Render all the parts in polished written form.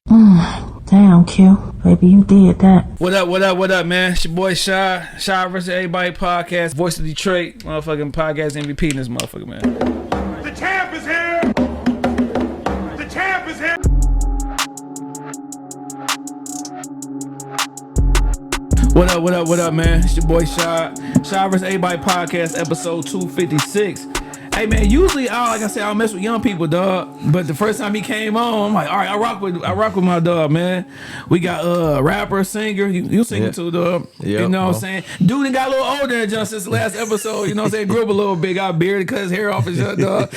Damn, Q. Baby, you did that. What up, man? It's your boy Shad Vs Everybody Podcast, voice of Detroit, motherfucking podcast MVP in this motherfucker, man. The champ is here! The champ is here! What up, man? It's your boy Shad Vs Everybody Podcast, episode 256. Hey man, usually like I said, I'll mess with young people, dog. But the first time he came on, I'm like, all right, I rock with my dog, man. We got rapper, singer, you singing too, dog. Yep, you know what I'm saying? Dude, he got a little older than just since the last episode. You know what I'm saying? Grew up a little bit, got a beard, cut his hair off his shut, dog.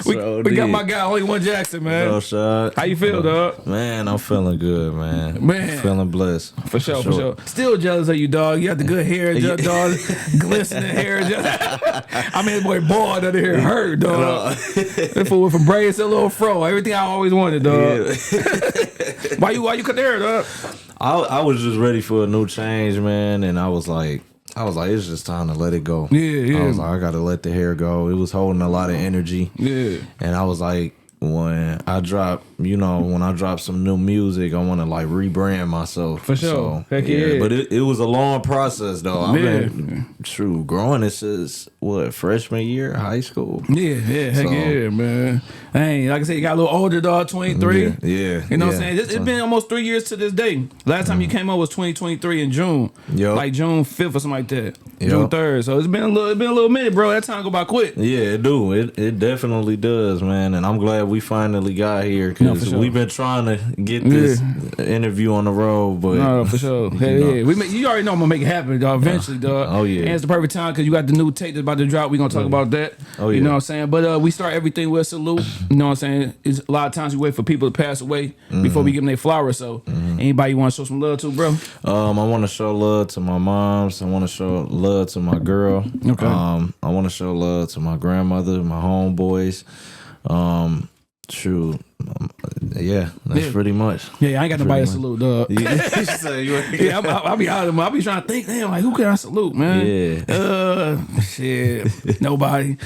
we got my guy, Only One Jackson, man. What's up, Shad? How you feel, dog? Man, I'm feeling good, man. Feeling blessed. For sure. Still jealous of you, dog. You got the good hair, dog. Glistening hair, I mean, boy, bald under here hurt, dog. That fool went from braids to a little fro. Everything I always wanted, dog. Yeah. Why you cut the hair, dog? I was just ready for a new change, man, and I was like, it's just time to let it go. Yeah. I was like, I gotta let the hair go. It was holding a lot of energy. Yeah. And I was like, when I drop some new music, I want to like rebrand myself. For sure. So, heck yeah. But it was a long process though. I've been growing this since freshman year of high school. Yeah, heck yeah, man. Hey, like I said, you got a little older, dog, 23. Yeah. You know what I'm saying? It's been almost 3 years to this day. Last time you came up was 2023 in June. Yep. Like June 5th or something like that. Yep. June 3rd. So it's been a little minute, bro. That time go by quick. Yeah, it do. It definitely does, man. And I'm glad we finally got here because we've been trying to get this interview on the road, but no, for sure. You already know I'm gonna make it happen, dog. Eventually, dog. Oh yeah. And it's the perfect time because you got the new tape that's about to drop. We gonna talk about that. Oh yeah. You know what I'm saying? But we start everything with a salute. You know what I'm saying? It's a lot of times we wait for people to pass away before we give them their flowers. So anybody you want to show some love to, bro? I want to show love to my moms. I want to show love to my girl. Okay. I want to show love to my grandmother, my homeboys. True. Yeah, that's pretty much. Yeah, I ain't got nobody to salute, dog. Yeah, I'll be out of I'll be trying to think, damn, like who can I salute, man? Yeah. Shit, nobody.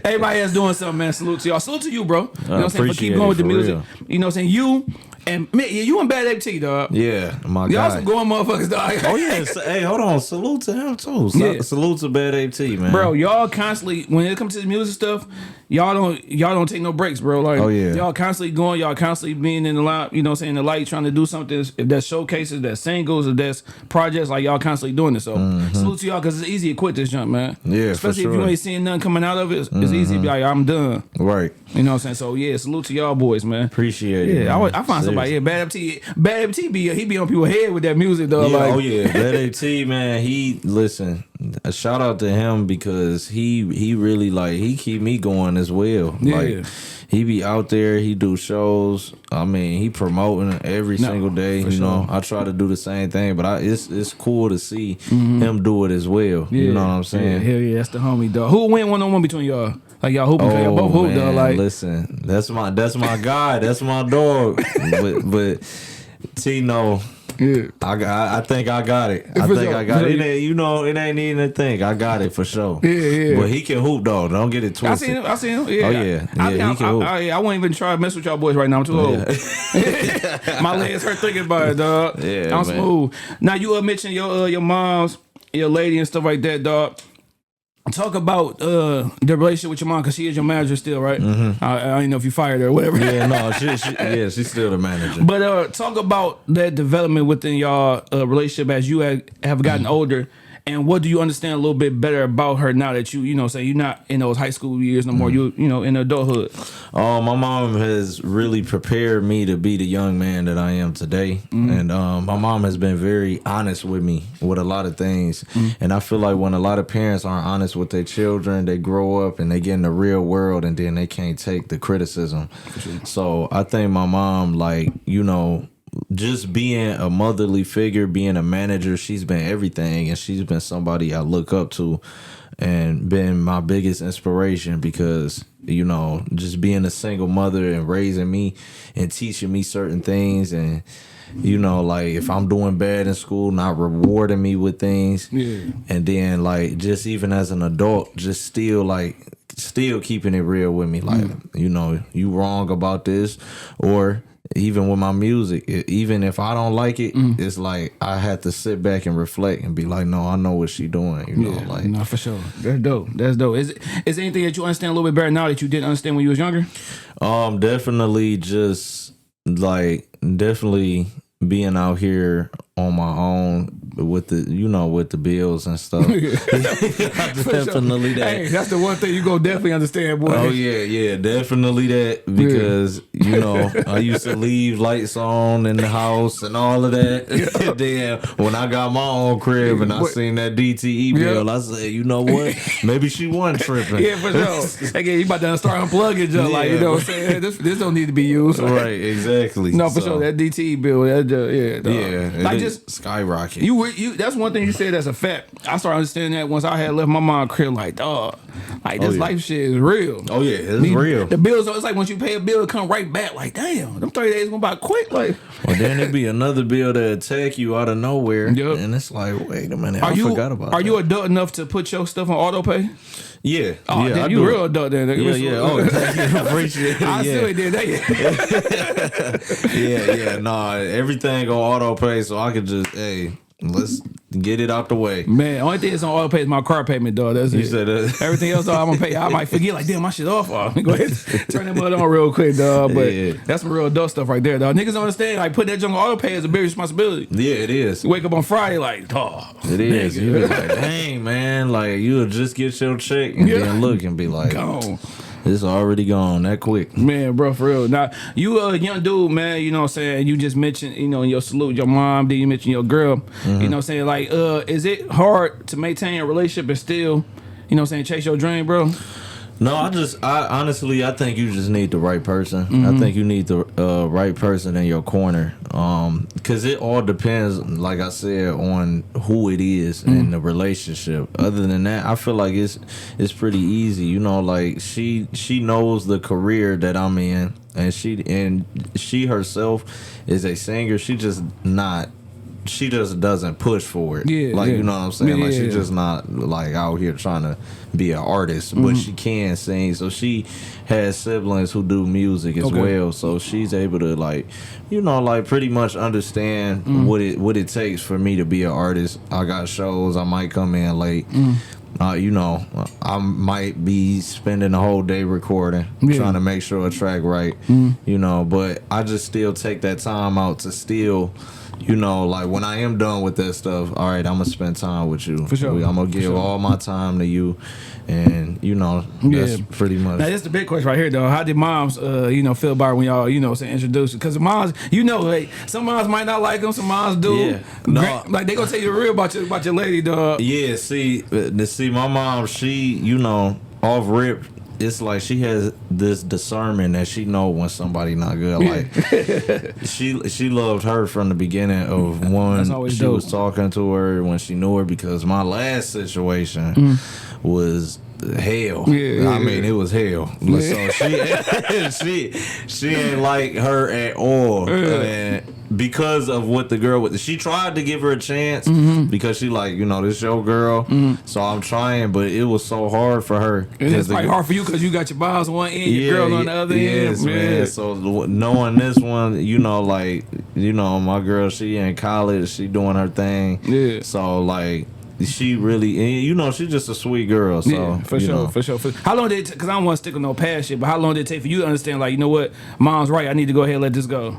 Everybody else doing something, man. Salute to y'all. Salute to you, bro. You know what I'm saying? But keep going with the music. Real. You know what I'm saying? You and man, you and Bad AT, dog. Yeah, my y'all guy. some going motherfuckers, dog. Oh yeah. Hey, hold on. Salute to him too. Salute to Bad AT, man. Bro, y'all constantly when it comes to the music stuff, y'all don't take no breaks, bro. Like y'all constantly going, y'all constantly being in the light, you know what I'm saying, the light, trying to do something. If that's showcases, that's singles, if that's projects, like y'all constantly doing it. So salute to y'all because it's easy to quit this jump, man. Yeah, especially for sure. if you ain't seeing nothing coming out of it, it's easy to be like, I'm done. Right. You know what I'm saying? So yeah, salute to y'all boys, man. Appreciate it. Yeah, man. I find somebody here. Bad AT he be on people's head with that music, though. Yeah, like, oh yeah, Bad AT, man. Listen. A shout out to him because he really like he keep me going as well. Yeah. Like he be out there, he do shows. I mean, he promoting every single day. You know, I try to do the same thing, but it's cool to see him do it as well. Yeah. You know what I'm saying? Hell yeah, that's the homie, dog. Who win 1-on-1 between y'all? Like y'all hooping, y'all both hoop, dog. Like, listen, that's my guy, that's my dog. but Tino. Yeah, I think I got it. I got it. It ain't even a thing. I got it for sure. Yeah. But he can hoop though. Don't get it twisted. I seen him. Yeah. Oh yeah. He can hoop. I won't even try to mess with y'all boys right now. I'm too old. My legs hurt thinking about it, dog. Yeah, I'm smooth. Now you mentioned your moms, your lady and stuff like that, dog. Talk about the relationship with your mom because she is your manager still, right? I don't know if you fired her or whatever. Yeah, no, she's still the manager. But talk about that development within y'all relationship as you have gotten older, and what do you understand a little bit better about her now that you know, say you're not in those high school years no more. You know, in adulthood. My mom has really prepared me to be the young man that I am today, and my mom has been very honest with me with a lot of things. And I feel like when a lot of parents aren't honest with their children, they grow up and they get in the real world, and then they can't take the criticism. Sure. So I think my mom, like, you know, just being a motherly figure, being a manager, she's been everything, and she's been somebody I look up to and been my biggest inspiration because, you know, just being a single mother and raising me and teaching me certain things, and, you know, like if I'm doing bad in school, not rewarding me with things. Yeah. And then like just even as an adult, just still like still keeping it real with me. Like, you know, you wrong about this, or even with my music, even if I don't like it, it's like I had to sit back and reflect and be like, no, I know what she doing. You know, like, no, for sure. That's dope. That's dope. Is there anything that you understand a little bit better now that you didn't understand when you was younger? Definitely just like definitely being out here on my own with the, you know, with the bills and stuff. Definitely that. Hey, that's the one thing you gonna definitely understand, boy. Oh yeah, definitely that, because you know, I used to leave lights on in the house and all of that. Then when I got my own crib and I seen that DTE bill, I said, you know what? Maybe she wasn't tripping. Yeah, for sure. Again, you about to start unplugging, just like, you know what I'm saying? This don't need to be used. Right, exactly. No, for sure. That DTE bill, like just skyrocket. You that's one thing you said that's a fact. I started understanding that once I had left my mom crib. Like, dog, like this life shit is real. Oh yeah, it's real. The bills, it's like once you pay a bill, it come right back. Like, damn, them 30 days going by quick. Like, well, then it'd be another bill that attack you out of nowhere, and it's like, wait a minute, I forgot about that. Are you adult enough to put your stuff on auto pay? Yeah. Oh, yeah, damn, you real adult then. Yeah. Oh, appreciate it. I still did that. Yeah. Nah, everything on auto pay, so I could just, let's get it out the way. Man, only thing that's on auto pay is my car payment, dog. That's it. Said that. Everything else, dog, I'm gonna pay. I might forget, like, damn, my shit off. Go ahead, turn that mud on real quick, dog. But that's some real adult stuff right there, dog. Niggas don't understand, like, putting that junk on auto pay is a big responsibility. Yeah, it is. You wake up on Friday, like, dog. It is. You be like, dang, man, like, you'll just get your check and then look and be like, gone. It's already gone that quick. Man, bro, for real. Now, you a young dude, man, you know what I'm saying? You just mentioned, you know, in your salute, your mom, then you mentioned your girl. You know what I'm saying? Like, is it hard to maintain a relationship and still, you know what I'm saying, chase your dream, bro? No, I honestly, I think you just need the right person. I think you need the right person in your corner. Because it all depends, like I said, on who it is in the relationship. Other than that, I feel like it's pretty easy. You know, like she knows the career that I'm in, and she herself is a singer. She just doesn't push for it. You know what I'm saying? She's just not like out here trying to be an artist, but she can sing. So she has siblings who do music as well. So she's able to, like, you know, like pretty much understand what it takes for me to be an artist. I got shows, I might come in late. You know, I might be spending the whole day recording, trying to make sure a track right. You know, but I just still take that time out to still, you know, like when I am done with that stuff, all right, I'm gonna spend time with you. For sure. I'm gonna give all my time to you, and you know, that's pretty much. Now, that's the big question right here, though. How did moms, you know, feel about it when y'all, you know, say introduce you? Because moms, you know, like some moms might not like them, some moms do. Yeah. No. Like they gonna tell you the real about your lady, dog. Yeah. See, my mom, she, you know, off rip. It's like she has this discernment that she know when somebody not good. Like she loved her from the beginning of when she was talking to her, when she knew her, because my last situation was hell. I mean, it was hell. So she ain't like her at all. And because of what the girl was, she tried to give her a chance because she like, you know, this your girl. So I'm trying, but it was so hard for her. It's like hard for you because you got your balls on one end, your girl on the other end. Man. So knowing this one, you know, like, you know, my girl, she in college, she doing her thing. Yeah. So like, she really, and you know, she's just a sweet girl. So for sure. How long did it? Because I don't want to stick on no past shit, but how long did it take for you to understand? Like, you know what, mom's right. I need to go ahead and let this go.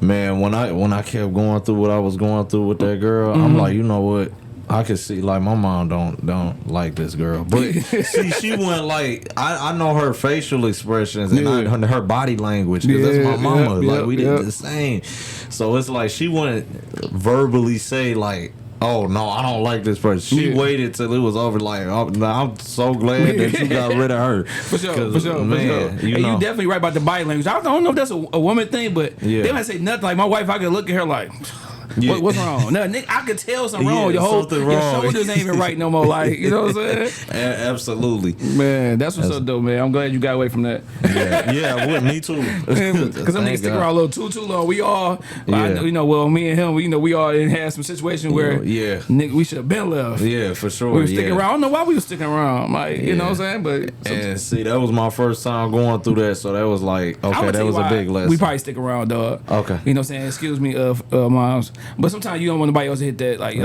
Man, when I kept going through what I was going through with that girl, I'm like, you know what, I could see, like, my mom don't like this girl, but see, she went like, I know her facial expressions and her body language, because that's my mama. Like, we did the same. So it's like she wouldn't verbally say like, oh no, I don't like this person. She waited till it was over. Like, oh, I'm so glad that you got rid of her. For sure, man. You definitely right about the body language. I don't know if that's a woman thing, but they might say nothing. Like my wife, I could look at her like, Yeah. What's wrong? No, Nick, I could tell something wrong. Your something your wrong. shoulders ain't even right no more. Like, you know what I'm saying? Absolutely. Man, that's what's up, though, man. I'm glad you got away from that. Yeah, me too. Because them niggas stick around a little too long. We all, me and him, we all had some situations where, nigga, we should have been left. Yeah, for sure. We were sticking around. I don't know why we were sticking around. Like, you know what I'm saying? But and see, that was my first time going through that, so that was like, okay, that was a big lesson. We probably stick around, dog. Okay. You know what I'm saying? Excuse me, moms. But sometimes you don't want nobody else to hit that. Like you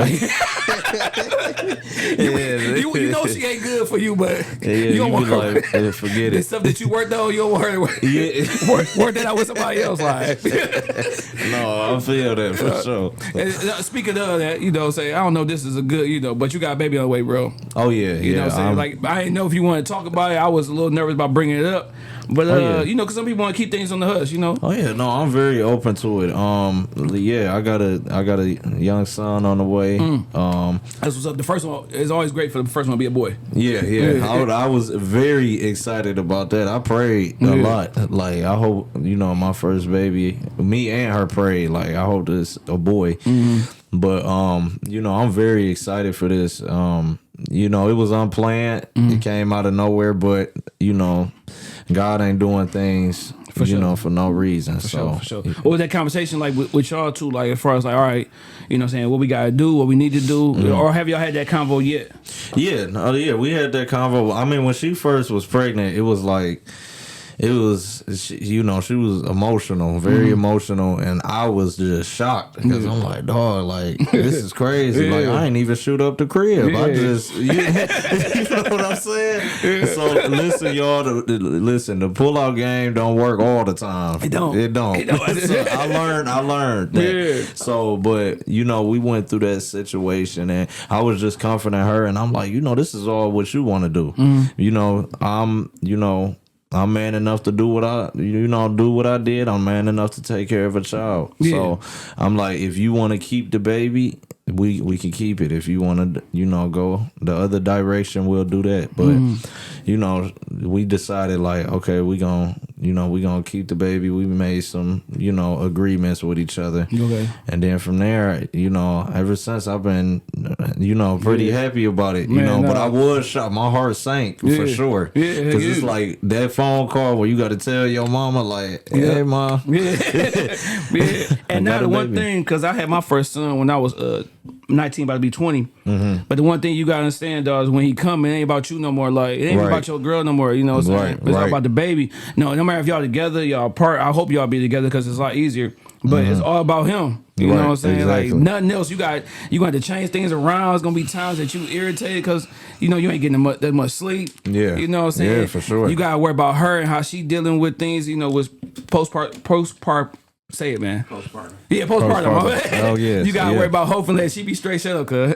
know she ain't good for you, but you don't want her. Like, forget the it. stuff that you worked on, you don't want her to work that out with somebody else. Like, no, I feel that for sure. And, speaking of that, you know, say I don't know, if this is a good, you know, but you got a baby on the way, bro. Oh yeah, you know what I'm saying? Like, I didn't know if you want to talk about it. I was a little nervous about bringing it up, but you know, because some people want to keep things on the hush, you know. Oh yeah, no, I'm very open to it. I got a young son on the way. That's what's up. The first one is always great for the first one to be a boy. Yeah. I was very excited about that. I prayed a lot. Like, I hope, you know, my first baby, me and her prayed. Like, I hope this a boy. But you know, I'm very excited for this. You know, it was unplanned. It came out of nowhere, but you know, God ain't doing things for no reason. For sure. What was that conversation like with y'all too? Like, as far as like, all right, you know what I'm saying, what we gotta do, what we need to do, or have y'all had that convo yet? Yeah, we had that convo. I mean, when she first was pregnant, it was like, she was emotional, very emotional, and I was just shocked because I'm like, dog, like, this is crazy. Like, I ain't even shoot up the crib. I just, you know what I'm saying? So listen, y'all, the pull-out game don't work all the time. It don't. So I learned that. Yeah. So, but you know, we went through that situation, and I was just comforting her, and I'm like, you know, this is all what you want to do. You know, I'm man enough to do what I did. I'm man enough to take care of a child. Yeah. So I'm like, if you want to keep the baby, we can keep it. If you want to, you know, go the other direction, we'll do that. But you know, we decided like, okay, we gonna keep the baby. We made some, you know, agreements with each other. Okay. And then from there, you know, ever since I've been, you know, pretty happy about it. You know, but I was shocked. My heart sank for sure. Yeah. Because it's like that phone call where you got to tell your mama like, hey, mom. Yeah. And now the one thing, because I had my first son when I was 19, about to be 20. But the one thing you gotta understand, dog, is when he come, it ain't about you no more. Like, it ain't about your girl no more. You know what I'm saying? It's all about the baby. No matter if y'all together, y'all apart. I hope y'all be together because it's a lot easier. But it's all about him. You know what I'm saying? Exactly. Like, nothing else. You gonna have to change things around. It's gonna be times that you irritated because you know you ain't getting that much sleep. Yeah. You know what I'm saying? Yeah, for sure. You gotta worry about her and how she dealing with things. You know, with postpartum. Say it, man. Postpartum. Yeah, postpartum. Oh, yeah. You gotta worry about hoping that she be straight shut up, cuz.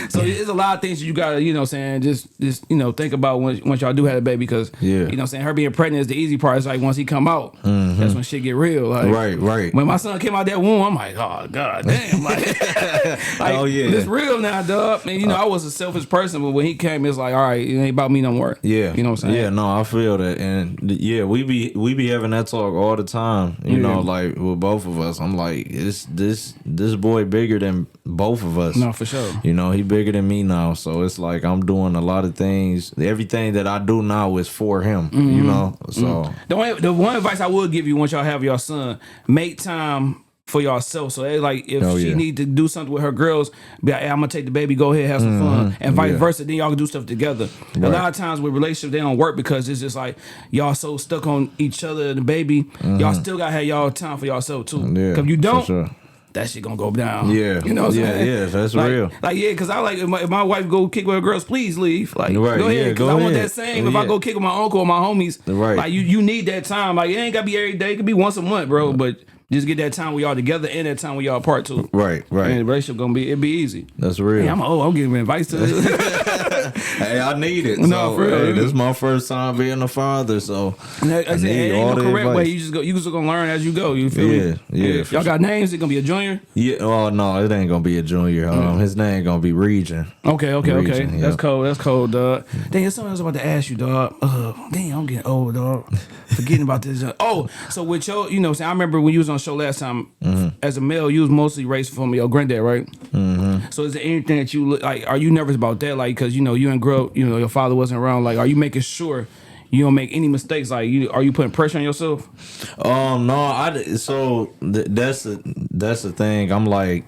So there's a lot of things you gotta, you know what I'm saying, just you know, think about once y'all do have a baby, because, you know what I'm saying, her being pregnant is the easy part. It's like once he come out, that's when shit get real. Like, right. When my son came out that womb, I'm like, oh, God damn. Like, it's real now, dog. And, you know, I was a selfish person, but when he came, it's like, all right, it ain't about me no more. Yeah. You know what I'm saying? Yeah, no, I feel that. And, yeah, we be having that talk all the time, you know, like, with both of us. I'm like, this boy bigger than both of us. No, for sure. You know, he bigger than me now. So it's like I'm doing a lot of things. Everything that I do now is for him. You know? So the one advice I would give you once y'all have your son, make time for yourself. So like if she need to do something with her girls, be like, hey, I'm gonna take the baby, go ahead, have some fun, and vice versa. Then y'all can do stuff together. A lot of times with relationships, they don't work because it's just like y'all so stuck on each other and the baby. Y'all still gotta have y'all time for yourself too. Because if you don't, that shit gonna go down. Yeah, you know what I'm saying? Yeah, that's like, real. Like, because I like if my wife go kick with her girls, please leave. Like, go ahead, because I want that same. If I go kick with my uncle or my homies, like you need that time. Like, it ain't gotta be every day. It could be once a month, bro. But just get that time where y'all together and that time where y'all apart too. Right. And the relationship it'd be easy. That's real. Hey, I'm giving advice to this. Hey, I need it. No, So, for real. hey, this is my first time being a father, so I said, need it all ain't no the correct way. advice. You just gonna learn as you go. You feel me? Yeah, for Y'all got names? It gonna be a junior? Yeah. Oh no, it ain't gonna be a junior. His name gonna be Region. Okay. Region, yeah. That's cold, dog. Dang, there's something else I was about to ask you, dog. Dang, I'm getting old, dog. Forgetting about this. So with your, I remember when you was on the show last time, as a male, you was mostly raised from your granddad, right? Mm-hmm. So is there anything that you look like? Are you nervous about that? Like, because you didn't grow up, your father wasn't around. Like, are you making sure you don't make any mistakes? Like, are you putting pressure on yourself? No, that's the thing. I'm like,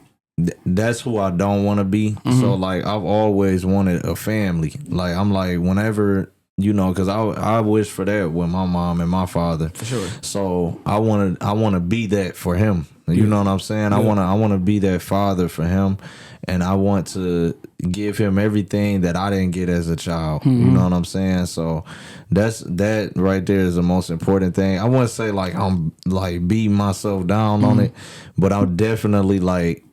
that's who I don't want to be. Mm-hmm. So like, I've always wanted a family. Like, I'm like, whenever. Because I wish for that with my mom and my father. For sure. So I want to be that for him. You know what I'm saying? Yeah. I want to be that father for him, and I want to give him everything that I didn't get as a child. Mm-hmm. You know what I'm saying? So that right there is the most important thing. I wouldn't say like I'm like beating myself down on it, but I'm definitely like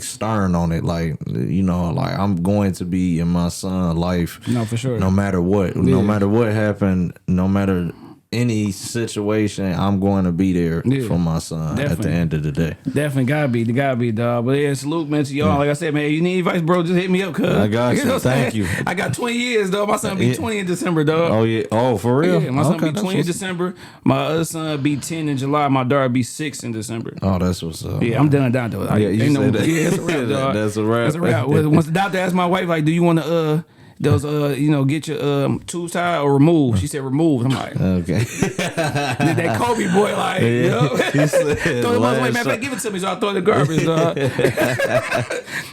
stern on it, like like I'm going to be in my son's life. No, for sure. No matter what, no matter what happened, no matter any situation, I'm going to be there for my son. Definitely. At the end of the day. Definitely gotta be, dog. But yeah, salute, man, to y'all. Yeah. Like I said, man, you need advice, bro, just hit me up, cuz. I got you. Thank you. I got 20 years, dog. My son be 20 in December, dog. Oh yeah. Oh, for real? Yeah, my son be 20 in December. My other son be 10 in July. My daughter be 6 in December. Oh, that's what's up. Yeah, I'm done though. Yeah, you said that. Yeah, that's a wrap, dog. That's a wrap. That's a wrap. Once the doctor asked my wife, like, do you want to get your tubes tied or removed? She said removed. I'm like, okay. Did that Kobe boy like, He said, throw the away, man. Give it to me, so I throw it in the garbage, dog.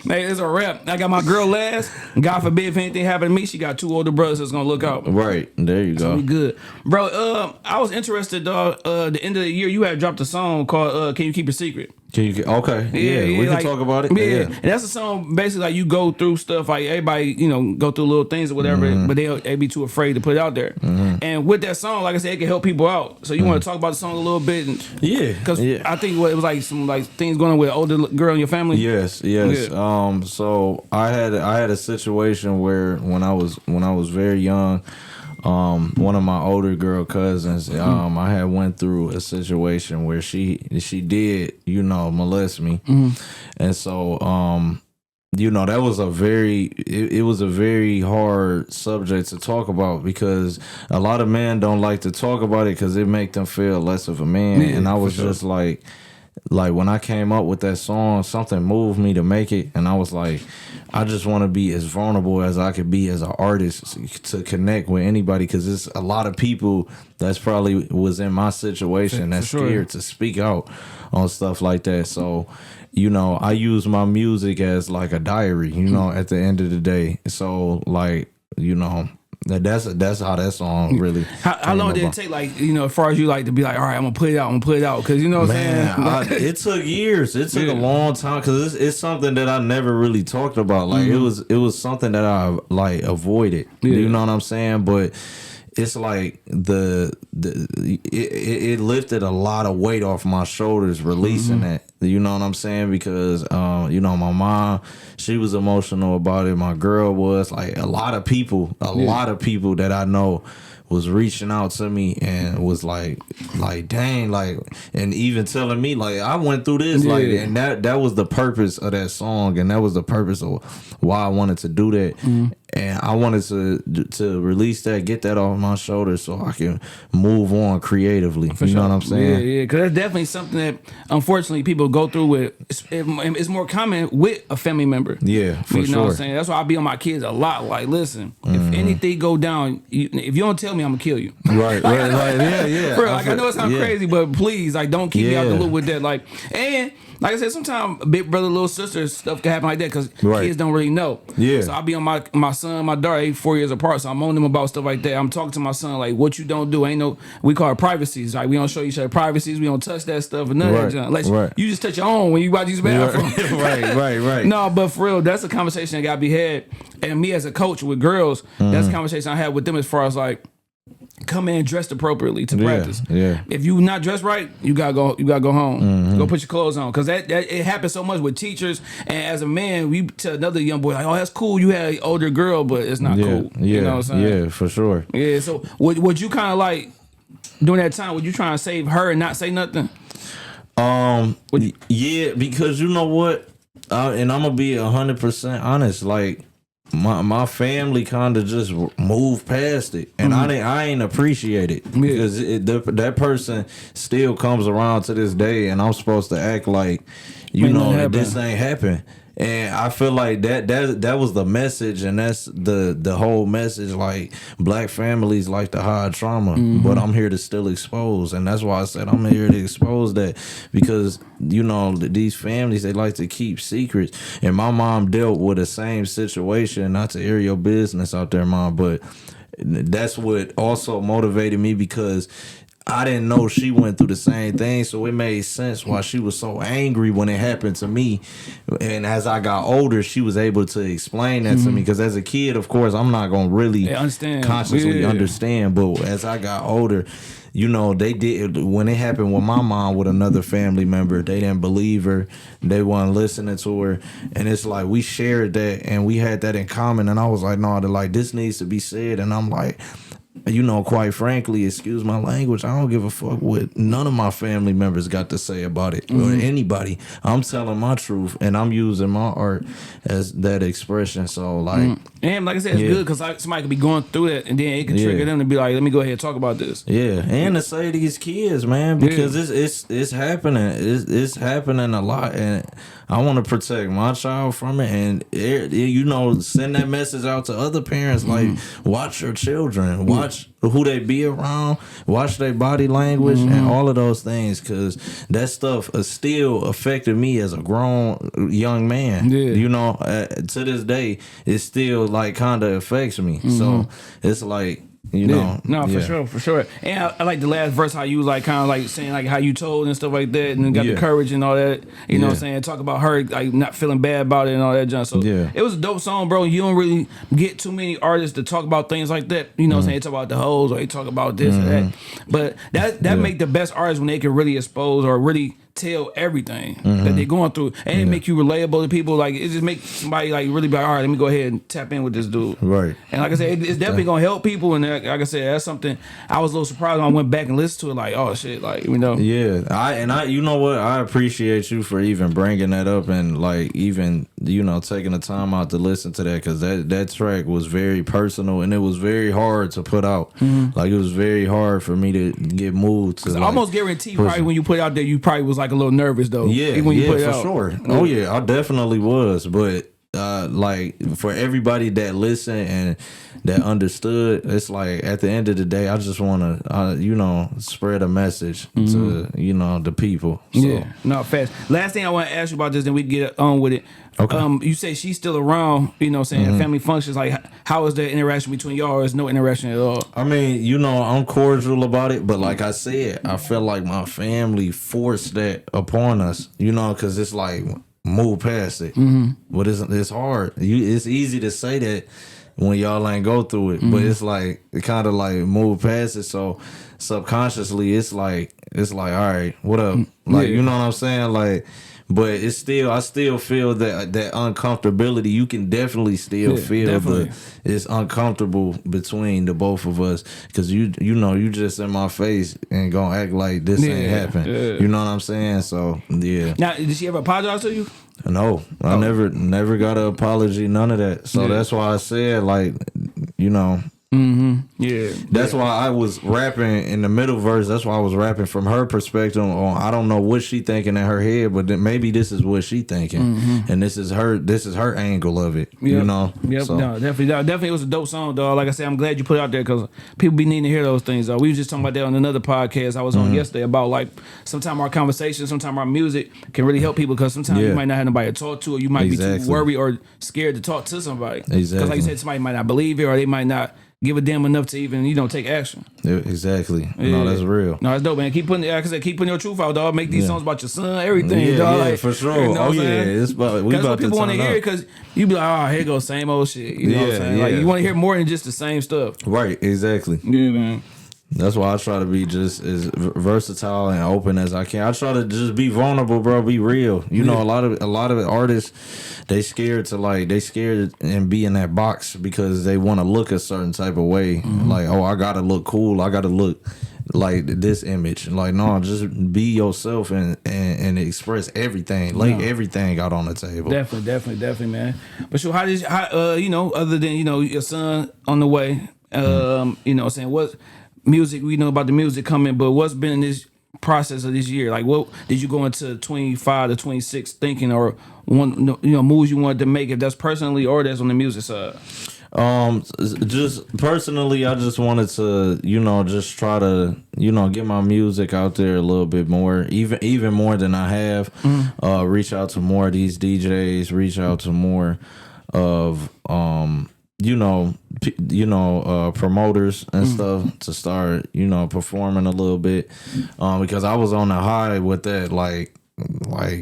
Man, it's a wrap. I got my girl last. God forbid if anything happened to me, she got 2 older brothers that's gonna look out. Right there, you go. So we good, bro. I was interested, dog. The end of the year, you had dropped a song called "Can You Keep a Secret." Okay. Yeah, we can talk about it. Yeah. And that's a song basically like you go through stuff like everybody, go through little things or whatever, but they be too afraid to put it out there. Mm-hmm. And with that song, like I said, it can help people out. So you want to talk about the song a little bit? Because I think it was like some like things going on with an older girl in your family. Yes. Yeah. So I had a situation where when I was very young, one of my older girl cousins, I had went through a situation where she did, molest me. Mm-hmm. And so, that was it was a very hard subject to talk about because a lot of men don't like to talk about it because it make them feel less of a man. Yeah, and I was just like when I came up with that song, something moved me to make it, and I was like, I just want to be as vulnerable as I could be as an artist to connect with anybody, because there's a lot of people that's probably was in my situation that's scared to speak out on stuff like that. So, I use my music as like a diary, at the end of the day. So, like, that's how that song really. How long did it take, like, as far as you like to be like, all right, I'm gonna put it out, because you know what I'm saying? It took years. It took a long time because it's something that I never really talked about. Like it was something that I like avoided. Yeah. You know what I'm saying? But it's like it lifted a lot of weight off my shoulders releasing that. You know what I'm saying? Because my mom, she was emotional about it. My girl was, like, a lot of people that I know was reaching out to me and was like dang, like, and even telling me like I went through this, like, and that was the purpose of that song, and that was the purpose of why I wanted to do that. And I wanted to release that, get that off my shoulders so I can move on creatively. You know what I'm saying? Yeah, because that's definitely something that unfortunately people go through with. It's more common with a family member. Yeah, for sure. You know what I'm saying? That's why I be on my kids a lot. Like, listen, if anything go down, if you don't tell me, I'm gonna kill you. Right, yeah. Bro, like, I know it sounds crazy, but please, like, don't keep me out the loop with that. Like, and like I said, sometimes big brother, little sister stuff can happen like that because kids don't really know. Yeah. So I'll be on my son, my daughter, they 4 years apart. So I'm on them about stuff like that. I'm talking to my son like, what you don't do, ain't no, we call it privacies. Like, we don't show each other privacies. We don't touch that stuff or none of that. Unless you just touch your own when you about to use the bathroom. Right. No, but for real, that's a conversation that got to be had. And me as a coach with girls, that's a conversation I had with them as far as like, come in dressed appropriately to practice. Yeah. If you not dressed right, you gotta go home. Go put your clothes on, because that it happens so much with teachers. And as a man, we tell another young boy like, "Oh, that's cool. You had an older girl, but it's not cool." Yeah, you know what I'm saying? Yeah, for sure. Yeah. So would you kind of like during that time? Would you try to save her and not say nothing? Yeah, because you know what, and I'm gonna be 100% honest. Like my family kind of just moved past it, and I ain't appreciate it because that person still comes around to this day, and I'm supposed to act like this ain't happen. And I feel like that was the message, and that's the whole message. Like, black families like to hide trauma, but I'm here to still expose, and that's why I said I'm here to expose that, because these families, they like to keep secrets. And my mom dealt with the same situation. Not to air your business out there, Mom, but that's what also motivated me, because I didn't know she went through the same thing, so it made sense why she was so angry when it happened to me. And as I got older, she was able to explain that to me, because as a kid, of course, I'm not going to really consciously understand. But as I got older, they did, when it happened with my mom with another family member, they didn't believe her, they weren't listening to her, and it's like we shared that and we had that in common. And I was like, no, like, this needs to be said. And I'm like, quite frankly, excuse my language, I don't give a fuck what none of my family members got to say about it, or anybody. I'm telling my truth, and I'm using my art as that expression. So, like, and like I said, it's good, because somebody could be going through it, and then it can trigger them to be like, let me go ahead and talk about this. Yeah, and to say these kids, man, because it's happening. It's happening a lot, and I want to protect my child from it, and send that message out to other parents. Like, watch your children, watch who they be around, watch their body language, and all of those things, because that stuff still affected me as a grown young man. To this day, it still like kind of affects me. So it's like, for sure. And I like the last verse, how you like kind of like saying like how you told and stuff like that, and then got the courage and all that. You know what I'm saying? Talk about her like not feeling bad about it and all that junk. So it was a dope song, bro. You don't really get too many artists to talk about things like that. You know what I'm saying? They talk about the hoes, or they talk about this or that. But that make the best artists when they can really expose or really tell everything that they're going through, and it make you relatable to people. Like, it just make somebody like really be like, all right, let me go ahead and tap in with this dude. Right. And like I said, it's definitely gonna help people. And like I said, that's something I was a little surprised when I went back and listened to it. Like, oh shit, like, Yeah, I you know what? I appreciate you for even bringing that up, and like even taking the time out to listen to that, because that track was very personal, and it was very hard to put out. Like, it was very hard for me to get moved to. I almost guarantee probably when you put it out there, you probably was like a little nervous though. Yeah, when you put it for out. sure. Oh yeah, I definitely was. But like, for everybody that listened and that understood, it's like at the end of the day, I just want to spread a message to the people. So. Yeah, no, fast. Last thing I want to ask you about this, then we get on with it. Okay. You say she's still around, saying family functions. Like, how is the interaction between y'all, or is no interaction at all? I mean, I'm cordial about it, but like I said, I feel like my family forced that upon us, because it's like, move past it. But it's hard. It's easy to say that when y'all ain't go through it, but it's like, it kind of like move past it. So subconsciously, it's like, all right, what up? Like, you know what I'm saying? Like, but it's still, I still feel that uncomfortability. You can definitely still feel, but it's uncomfortable between the both of us, because you just in my face and gonna act like this ain't happen. You know what I'm saying? So Now, did she ever apologize to you? No, I never got an apology, none of that. So that's why I said, like, That's why I was rapping in the middle verse. That's why I was rapping from her perspective on, I don't know what she thinking in her head, but then maybe this is what she thinking, and this is her angle of it. Yep. So. No, definitely it was a dope song, dog. Like I said, I'm glad you put it out there, because people be needing to hear those things, dog. We was just talking about that on another podcast I was on yesterday, about like sometimes our conversation, sometimes our music can really help people, because sometimes you might not have nobody to talk to, or you might be too worried or scared to talk to somebody. Because like you said, somebody might not believe it, or they might not give a damn enough to even take action. Exactly. No, that's real. No, that's dope, man. Keep putting your truth out, dog. Make these songs about your son, everything, dog. Like, for sure. It's about, we about to people want to hear it, because because you be like, oh, here goes same old shit. You know what I'm saying? Like, you want to hear more than just the same stuff. Right. Exactly. Yeah, man. That's why I try to be just as versatile and open as I can. I try to just be vulnerable, bro. Be real. You know, a lot of artists, they scared and be in that box because they want to look a certain type of way. Like, oh, I gotta look cool. I gotta look like this image. Like, no, just be yourself and express everything. Lay everything out on the table. Definitely, man. But so how you know, other than, you know, your son on the way, you know what I'm saying, what music, we know about the music coming, but what's been in this process of this year? Like, what did you go into 25 to 26 thinking, or moves you wanted to make, if that's personally or that's on the music side? Just personally, I just wanted to, you know, just try to, you know, get my music out there a little bit more, even more than I have. Reach out to more of these DJs, reach out to more of promoters and stuff, to start, you know, performing a little bit, because I was on the high with that, like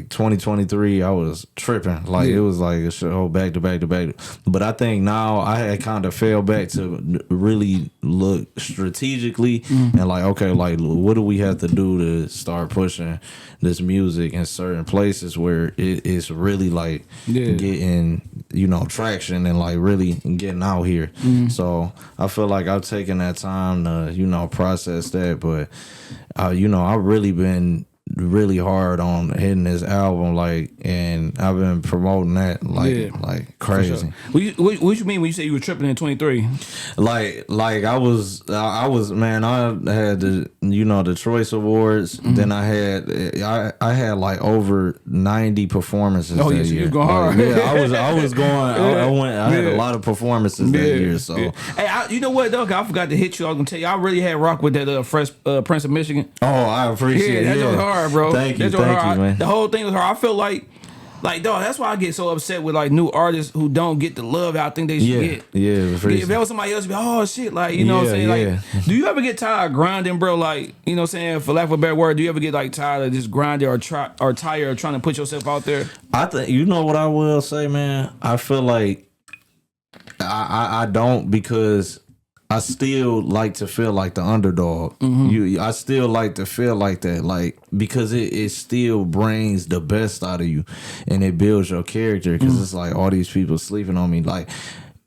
2023, I was tripping. Like, it was like a show back to back to back. But I think now I had kind of fell back to really look strategically and like, okay, like, what do we have to do to start pushing this music in certain places where it's really like getting, you know, traction and like really getting out here. So I feel like I've taken that time to, you know, process that. But you know, I've really been really hard on hitting this album, like, and I've been promoting that like crazy. Sure. What you mean when you say you were tripping in 23? Like I was man, I had the, you know, the Choice Awards. Then I had like over 90 performances that year. You going hard. I was going. I had a lot of performances that year. So hey, you know what though? I forgot to hit you. I was gonna tell you, I really had rock with that Fresh Prince of Michigan. Oh, I appreciate it. That was hard, bro. Thank you, man. The whole thing was hard. I feel like, dog, that's why I get so upset with like new artists who don't get the love I think they should get. If that was somebody else, be oh shit, like, you know what I'm saying? Like, do you ever get tired of grinding, bro? Like, you know what I'm saying? For lack of a better word, do you ever get like tired of just grinding or tired of trying to put yourself out there? I think, you know what I will say, man. I feel like I don't, because I still like to feel like the underdog. I still like to feel like that, like, because it still brings the best out of you and it builds your character, because it's like all these people sleeping on me. Like,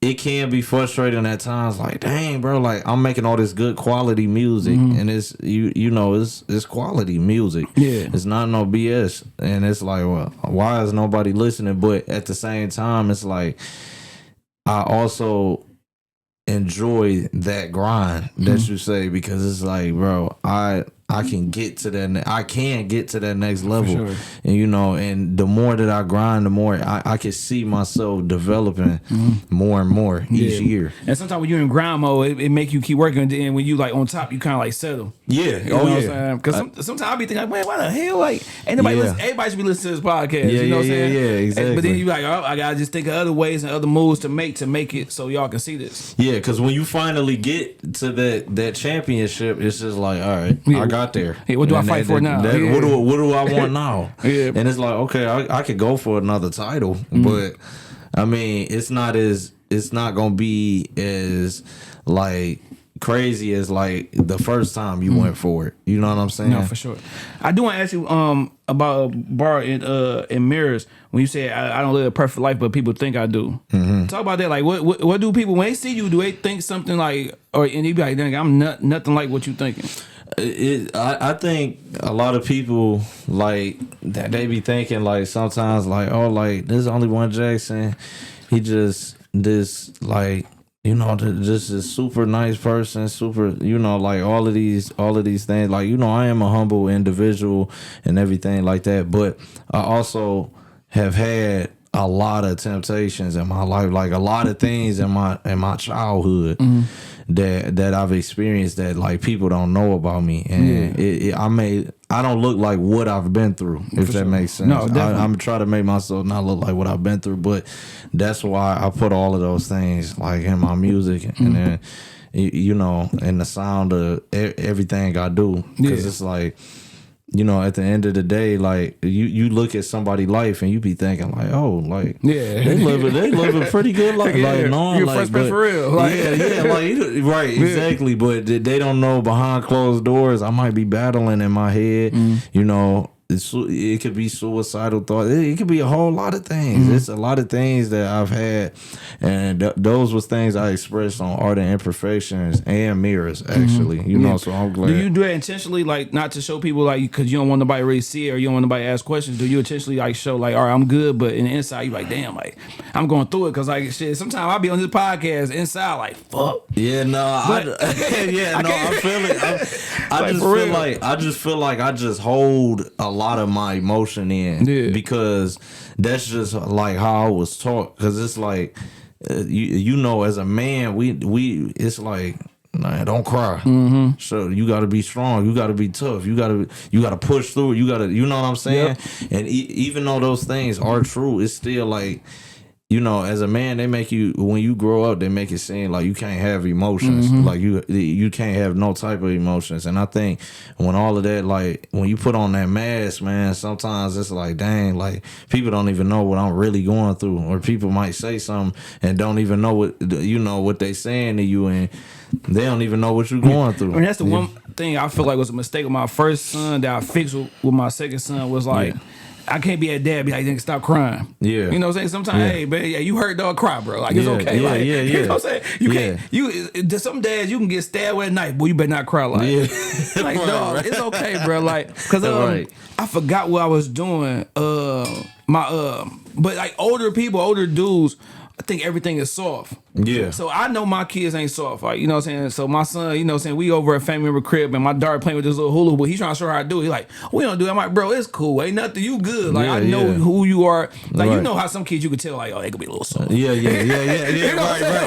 it can be frustrating at times, like, dang, bro, like, I'm making all this good quality music and it's you know, it's quality music. It's not no BS. And it's like, well, why is nobody listening? But at the same time, it's like, I also enjoy that grind that you say, because it's like, bro, I can get to that next level. Sure. And you know, and the more that I grind, the more I can see myself developing more and more each year. And sometimes when you're in grind mode, it make you keep working, and then when you like on top, you kind of like settle. Because sometimes I be thinking, like, man, why the hell, like, ain't nobody listen, everybody should be listening to this podcast. You know what I'm saying? Exactly. But then you like, oh, I gotta just think of other ways and other moves to make it so y'all can see this. Because when you finally get to that championship, it's just like, all right, I got there. Hey, what do I fight for now? What do I want now? And it's like, okay, I could go for another title, but I mean, it's not gonna be as like crazy as like the first time you went for it. You know what I'm saying? No, for sure. I do want to ask you about a bar in Mirrors, when you say I don't live a perfect life, but people think I do. Talk about that. Like, what do people, when they see you, do they think something like, and you be like, dang, I'm nothing like what you thinking? I think a lot of people, like, that they be thinking, like, sometimes, like, oh, like, there's only one Jackson. He just this, like, you know, just a super nice person, super, you know, like all of these things. Like, you know, I am a humble individual and everything like that, but I also have had a lot of temptations in my life, like a lot of things in my childhood that I've experienced that like people don't know about me, and I don't look like what I've been through, if that makes sense. No, I'm trying to make myself not look like what I've been through, but that's why I put all of those things like in my music, and then, you know, in the sound of everything I do, because it's like, you know, at the end of the day, like you look at somebody's life and you be thinking like, oh, like they living pretty good life. Yeah, like no, you're like fresh prince for real. Like, right, exactly. But they don't know behind closed doors. I might be battling in my head, you know. It could be suicidal thoughts. It could be a whole lot of things. It's a lot of things that I've had, and those was things I expressed on Art and Imperfections and Mirrors, actually. You know, so I'm glad. Do you do it intentionally, like not to show people, like because you don't want nobody to really see it or you don't want nobody to ask questions? Do you intentionally like show like, all right, I'm good, but in the inside you like, damn, like I'm going through it because like shit. Sometimes I'll be on this podcast inside like, fuck. Yeah, no, I feel it. I just feel like I just hold a lot of my emotion in because that's just like how I was taught. Because it's like you know, as a man, we it's like, nah, don't cry. So you got to be strong. You got to be tough. You got to push through. You know what I'm saying? And even though those things are true, it's still like, you know, as a man, they make you, when you grow up, they make it seem like you can't have emotions. Like you can't have no type of emotions. And I think when all of that, like when you put on that mask, man, sometimes it's like, dang, like people don't even know what I'm really going through, or people might say something and don't even know what they saying to you, and they don't even know what you're going through. And that's the one thing I feel like was a mistake with my first son that I fixed with my second son was like, I can't be a dad, be like, nigga, stop crying. Yeah. You know what I'm saying? Sometimes, hey, man, you hurt, dog, cry, bro. Like, it's okay. You know what I'm saying? You can't, some dads, you can get stabbed with a knife, boy, you better not cry. Like, like dog, it's okay, bro. Like, because I forgot what I was doing. But like older people, older dudes, I think everything is soft. Yeah. So I know my kids ain't soft. Like, you know what I'm saying? So my son, you know what I'm saying, we over at family member crib and my daughter playing with this little hula hoop. He's trying to show her how to do it. He's like, we don't do it. I'm like, bro, it's cool. Ain't nothing. You good. Like, I know who you are. Like, you know how some kids you could tell, like, oh, they could be a little soft. Yeah. You know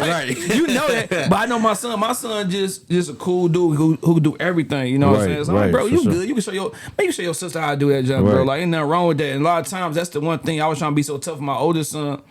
right. You know that. But I know my son just a cool dude who can do everything. You know what I'm saying? So I'm like, bro, you good. You can show your sister how to do that job, bro. Like, ain't nothing wrong with that. And a lot of times, that's the one thing I was trying to be so tough with my oldest son.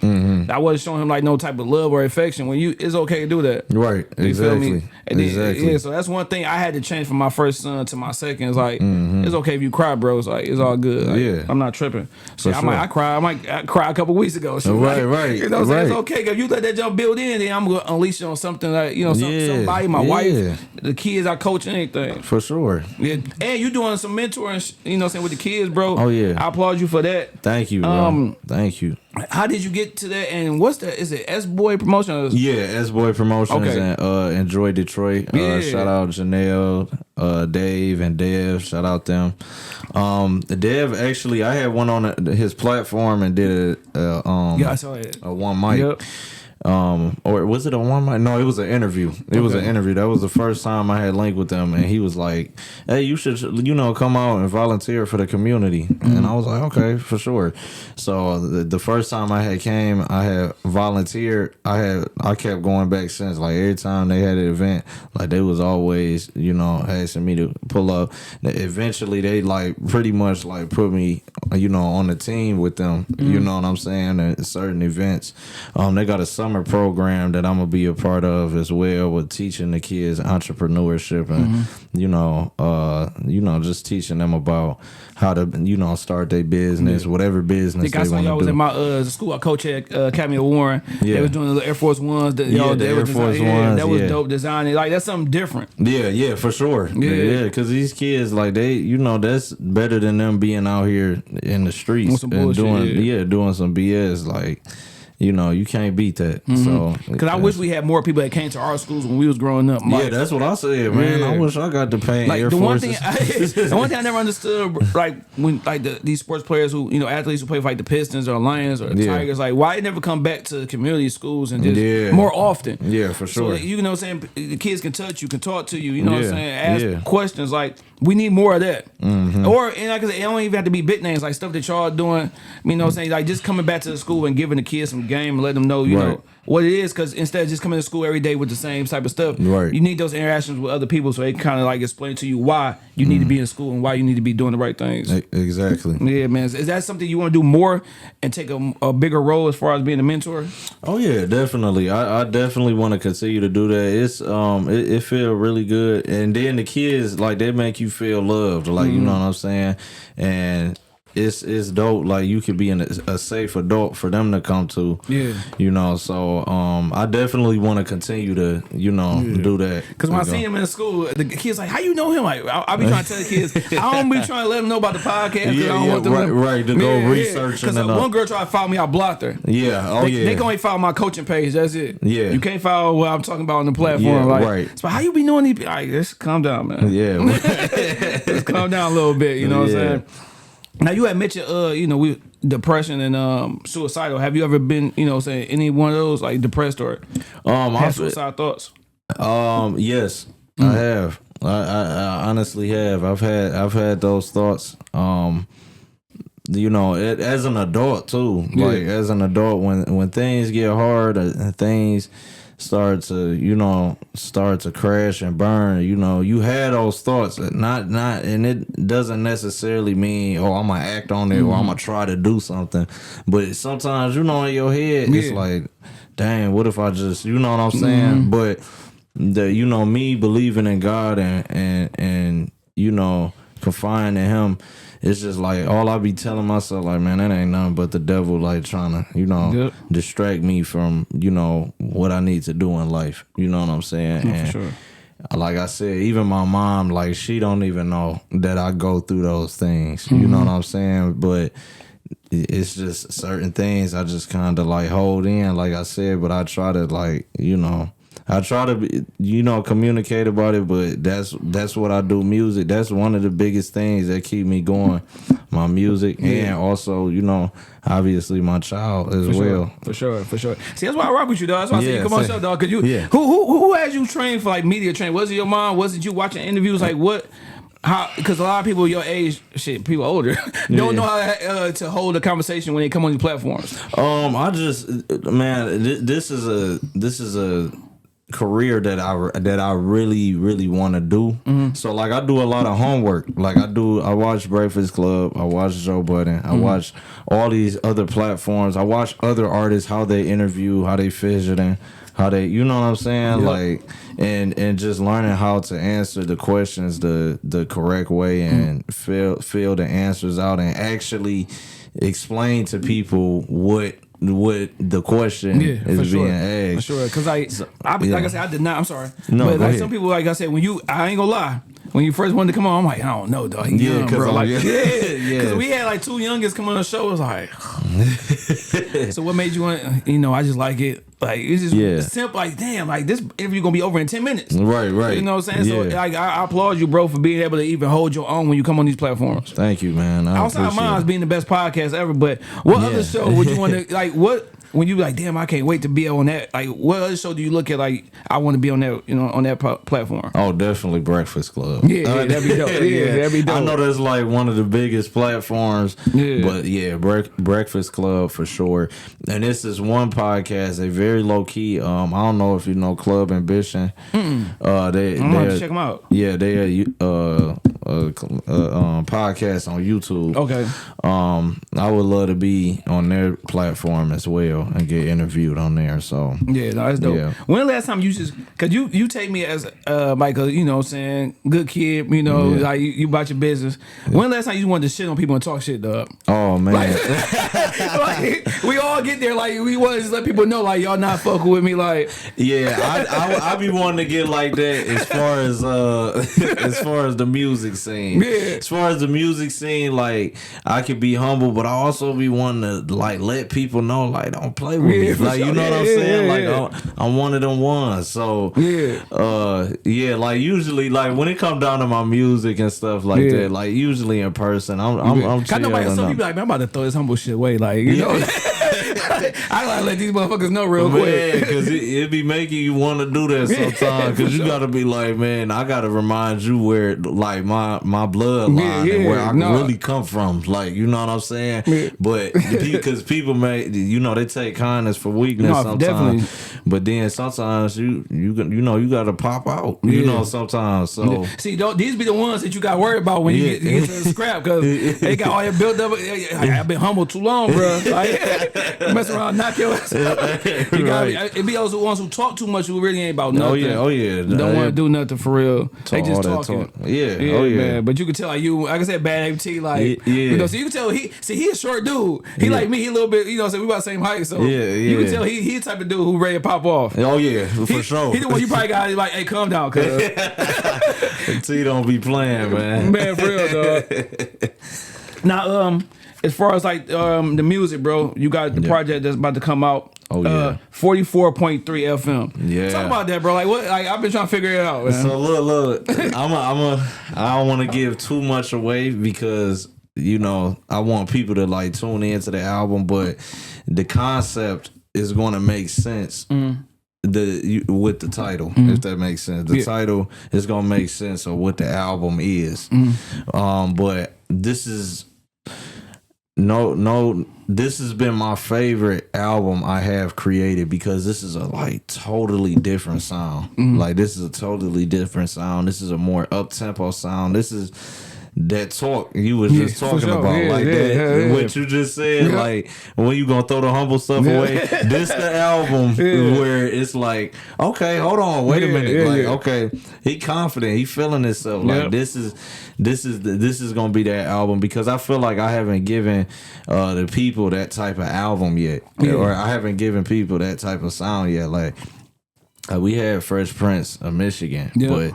I wasn't showing him like no type of love or affection. When it's okay to do that. Right. Exactly. Exactly. Yeah, so that's one thing I had to change from my first son to my second. It's like, it's okay if you cry, bro. It's like, it's all good. Like, I'm not tripping. So I might cry a couple weeks ago. So right. You know what I'm saying? It's okay. If you let that jump build in, then I'm going to unleash you on something like, you know, somebody, my wife, the kids I coach, anything. For sure. Yeah. And you doing some mentoring, you know what I'm saying, with the kids, bro. Oh, yeah. I applaud you for that. Thank you, bro. Thank you. How did you get to that? And what's that? Is it S-Boy Promotions? Yeah, S-Boy Promotions and Enjoy Detroit. Shout out Janelle, Dave, and Dev. Shout out them. Dev, actually, I had one on his platform and did I saw it. A one mic. Yep. Or was it a one mic? No, it was an interview. It was an interview. That was the first time I had linked with them, and he was like, "Hey, you should, come out and volunteer for the community." And I was like, "Okay, for sure." So the first time I had came, I had volunteered. I kept going back since. Like every time they had an event, like they was always, asking me to pull up. Eventually, they like pretty much like put me, on the team with them. You know what I'm saying? At certain events, they got a summer program that I'm gonna be a part of as well, with teaching the kids entrepreneurship and just teaching them about how to start their business, whatever business they want to do. I was in my school. I coach at Academy of Warren. They was doing the Air Force Ones. The Air Force Ones. That was dope designing. Like that's something different. Yeah, for sure. Yeah, because these kids, like they, that's better than them being out here in the streets and doing some BS. Like, you can't beat that. So, because I wish we had more people that came to our schools when we was growing up. Yeah, that's what I said, man. I wish I got to pay Air Forces. The one thing I never understood, like when these sports players who, athletes who play for like the Pistons or Lions or the Tigers, like why they never come back to community schools and just more often. Yeah, for sure. So, you know what I'm saying? The kids can touch you, can talk to you. You know what I'm saying? Ask questions. Like we need more of that. Or and like I said, it don't even have to be big names, like stuff that y'all doing. You know what I'm saying? Like just coming back to the school and giving the kids some game and let them know, you know, what it is. Because instead of just coming to school every day with the same type of stuff, you need those interactions with other people so they kind of like explain to you why you need to be in school and why you need to be doing the right things. Exactly. Yeah, man. Is that something you want to do more and take a bigger role as far as being a mentor? Oh yeah, definitely. I definitely want to continue to do that. It's it feel really good, and then the kids like they make you feel loved, like you know what I'm saying, and it's dope. Like you could be in a safe adult for them to come to. Yeah. You know, so I definitely want to continue to do that. Because when I see him in school, the kids like, how you know him? Like I be trying to tell the kids, I don't be trying to let them know about the podcast. I don't want them to go research. Because one girl tried to follow me, I blocked her. Yeah. They can only follow my coaching page. That's it. Yeah. You can't follow what I'm talking about on the platform. Yeah. Like, so how you be knowing these? Like, just calm down, man. Yeah. Just calm down a little bit. You know what I'm saying? Now you had mentioned, we depression and suicidal. Have you ever been, saying any one of those like depressed or had suicidal thoughts? Yes, I have. I honestly have. I've had those thoughts. As an adult too. Yeah. Like as an adult, when things get hard and things start to crash and burn, you had those thoughts, not and it doesn't necessarily mean I'm gonna act on it or I'm gonna try to do something, but sometimes in your head it's like, dang, what if I just, you know what I'm saying? But me believing in God and confiding in him, it's just like all I be telling myself, like, man, that ain't nothing but the devil, like trying to, distract me from, what I need to do in life. You know what I'm saying? For sure. Like I said, even my mom, like, she don't even know that I go through those things. You know what I'm saying? But it's just certain things I just kind of like hold in, like I said, but I try to like, I try to be, communicate about it, but that's what I do. Music, that's one of the biggest things that keep me going. My music, and also, obviously my child as well. For sure. See, that's why I rock with you, dog. That's why I say you come on show, dog. Cause who had you trained for like media training? Was it your mom? Was it you watching interviews? Like what? How? Because a lot of people your age, people older, don't know how to hold a conversation when they come on these platforms. I just, man, this is a career that I really want to do. So like I do a lot of homework. Like I watch Breakfast Club, I watch Joe Budden, I watch all these other platforms, I watch other artists, how they interview, how they fidgeting, how they, you know what I'm saying? Yep. Like and just learning how to answer the questions the correct way and fill the answers out and actually explain to people what the question is being asked. For sure, because like I said, I did not. I'm sorry, no, but like ahead. Some people, like I said, I ain't gonna lie. When you first wanted to come on, I'm like, I don't know, dog. Young, bro. Like, because we had like two youngest come on the show. It was like, so what made you want? I just like it. Like it's just simple. Like damn, like this interview gonna be over in 10 minutes. Right. You know what I'm saying? So like I applaud you, bro, for being able to even hold your own when you come on these platforms. Thank you, man. Outside Mine's being the best podcast ever, but what other show would you want to like? What? When you be like, damn, I can't wait to be on that. Like, what other show do you look at? Like, I want to be on that, on that platform. Oh, definitely Breakfast Club. Yeah, that'd be dope. That'd be dope. I know that's like one of the biggest platforms. But Breakfast Club for sure. And this is one podcast. They very low key. I don't know if you know Club Ambition. I'm gonna check them out. Yeah, they are podcast on YouTube. Okay. I would love to be on their platform as well and get interviewed on there. So that's dope. Yeah. When the last time you just, cause you take me as like a saying good kid, like you about your business. When the last time you wanted to shit on people and talk shit, dog? Oh man, like we all get there. Like we want to just let people know, like y'all not fucking with me. Like I be wanting to get like that as far as as far as the music scene. Yeah. As far as the music scene, like I could be humble, but I also be wanting to like let people know, like don't play with me. Like you know what I'm saying? Like I'm one of them ones. So like usually like when it comes down to my music and stuff like that, like usually in person, I'm chill. I know some people like, man, I'm about to throw this humble shit away. Like you know. I gotta let these motherfuckers know real quick. Because it be making you want to do that sometimes. Because you got to be like, man, I got to remind you where, like, my bloodline and where I really come from. Like, you know what I'm saying? Yeah. But because people may, you know, they take kindness for weakness sometimes. Definitely. But then sometimes you know, you got to pop out. You know, sometimes. So see, these be the ones that you got worried about when you get to the scrap, because they got all your built up. I've been humble too long, bro. Like, mess around, knock your ass out. You got it. Be those ones who talk too much who really ain't about nothing. Oh yeah. Don't want to do nothing for real. They just talking. Yeah, man. But you can tell, like I said, bad AT, like you know. So you can tell he a short dude. He like me. He a little bit. You know, so we about the same height. So you can tell he the type of dude who ready to pop off. Oh yeah, for sure. He the one you probably got like, hey, calm down, cuz. T don't be playing, man. Man, for real, dog. Now, as far as like the music, bro, you got the project that's about to come out. 44.3 FM. Yeah. Talk about that, bro. Like what? Like I've been trying to figure it out, man. So look. I don't want to give too much away because, you know, I want people to like tune into the album, but the concept is going to make sense. With the title, if that makes sense. The title is gonna make sense of what the album is. But this is this has been my favorite album I have created because this is a like totally different sound. Like this is a totally different sound. This is a more up tempo sound. This is that talk you was just talking about, what you just said, like when you gonna throw the humble stuff away. This the album where it's like, okay, hold on, wait a minute, like okay, he confident, he feeling himself, like this is gonna be that album, because I feel like I haven't given the people that type of album yet, or I haven't given people that type of sound yet. Like we had Fresh Prince of Michigan, but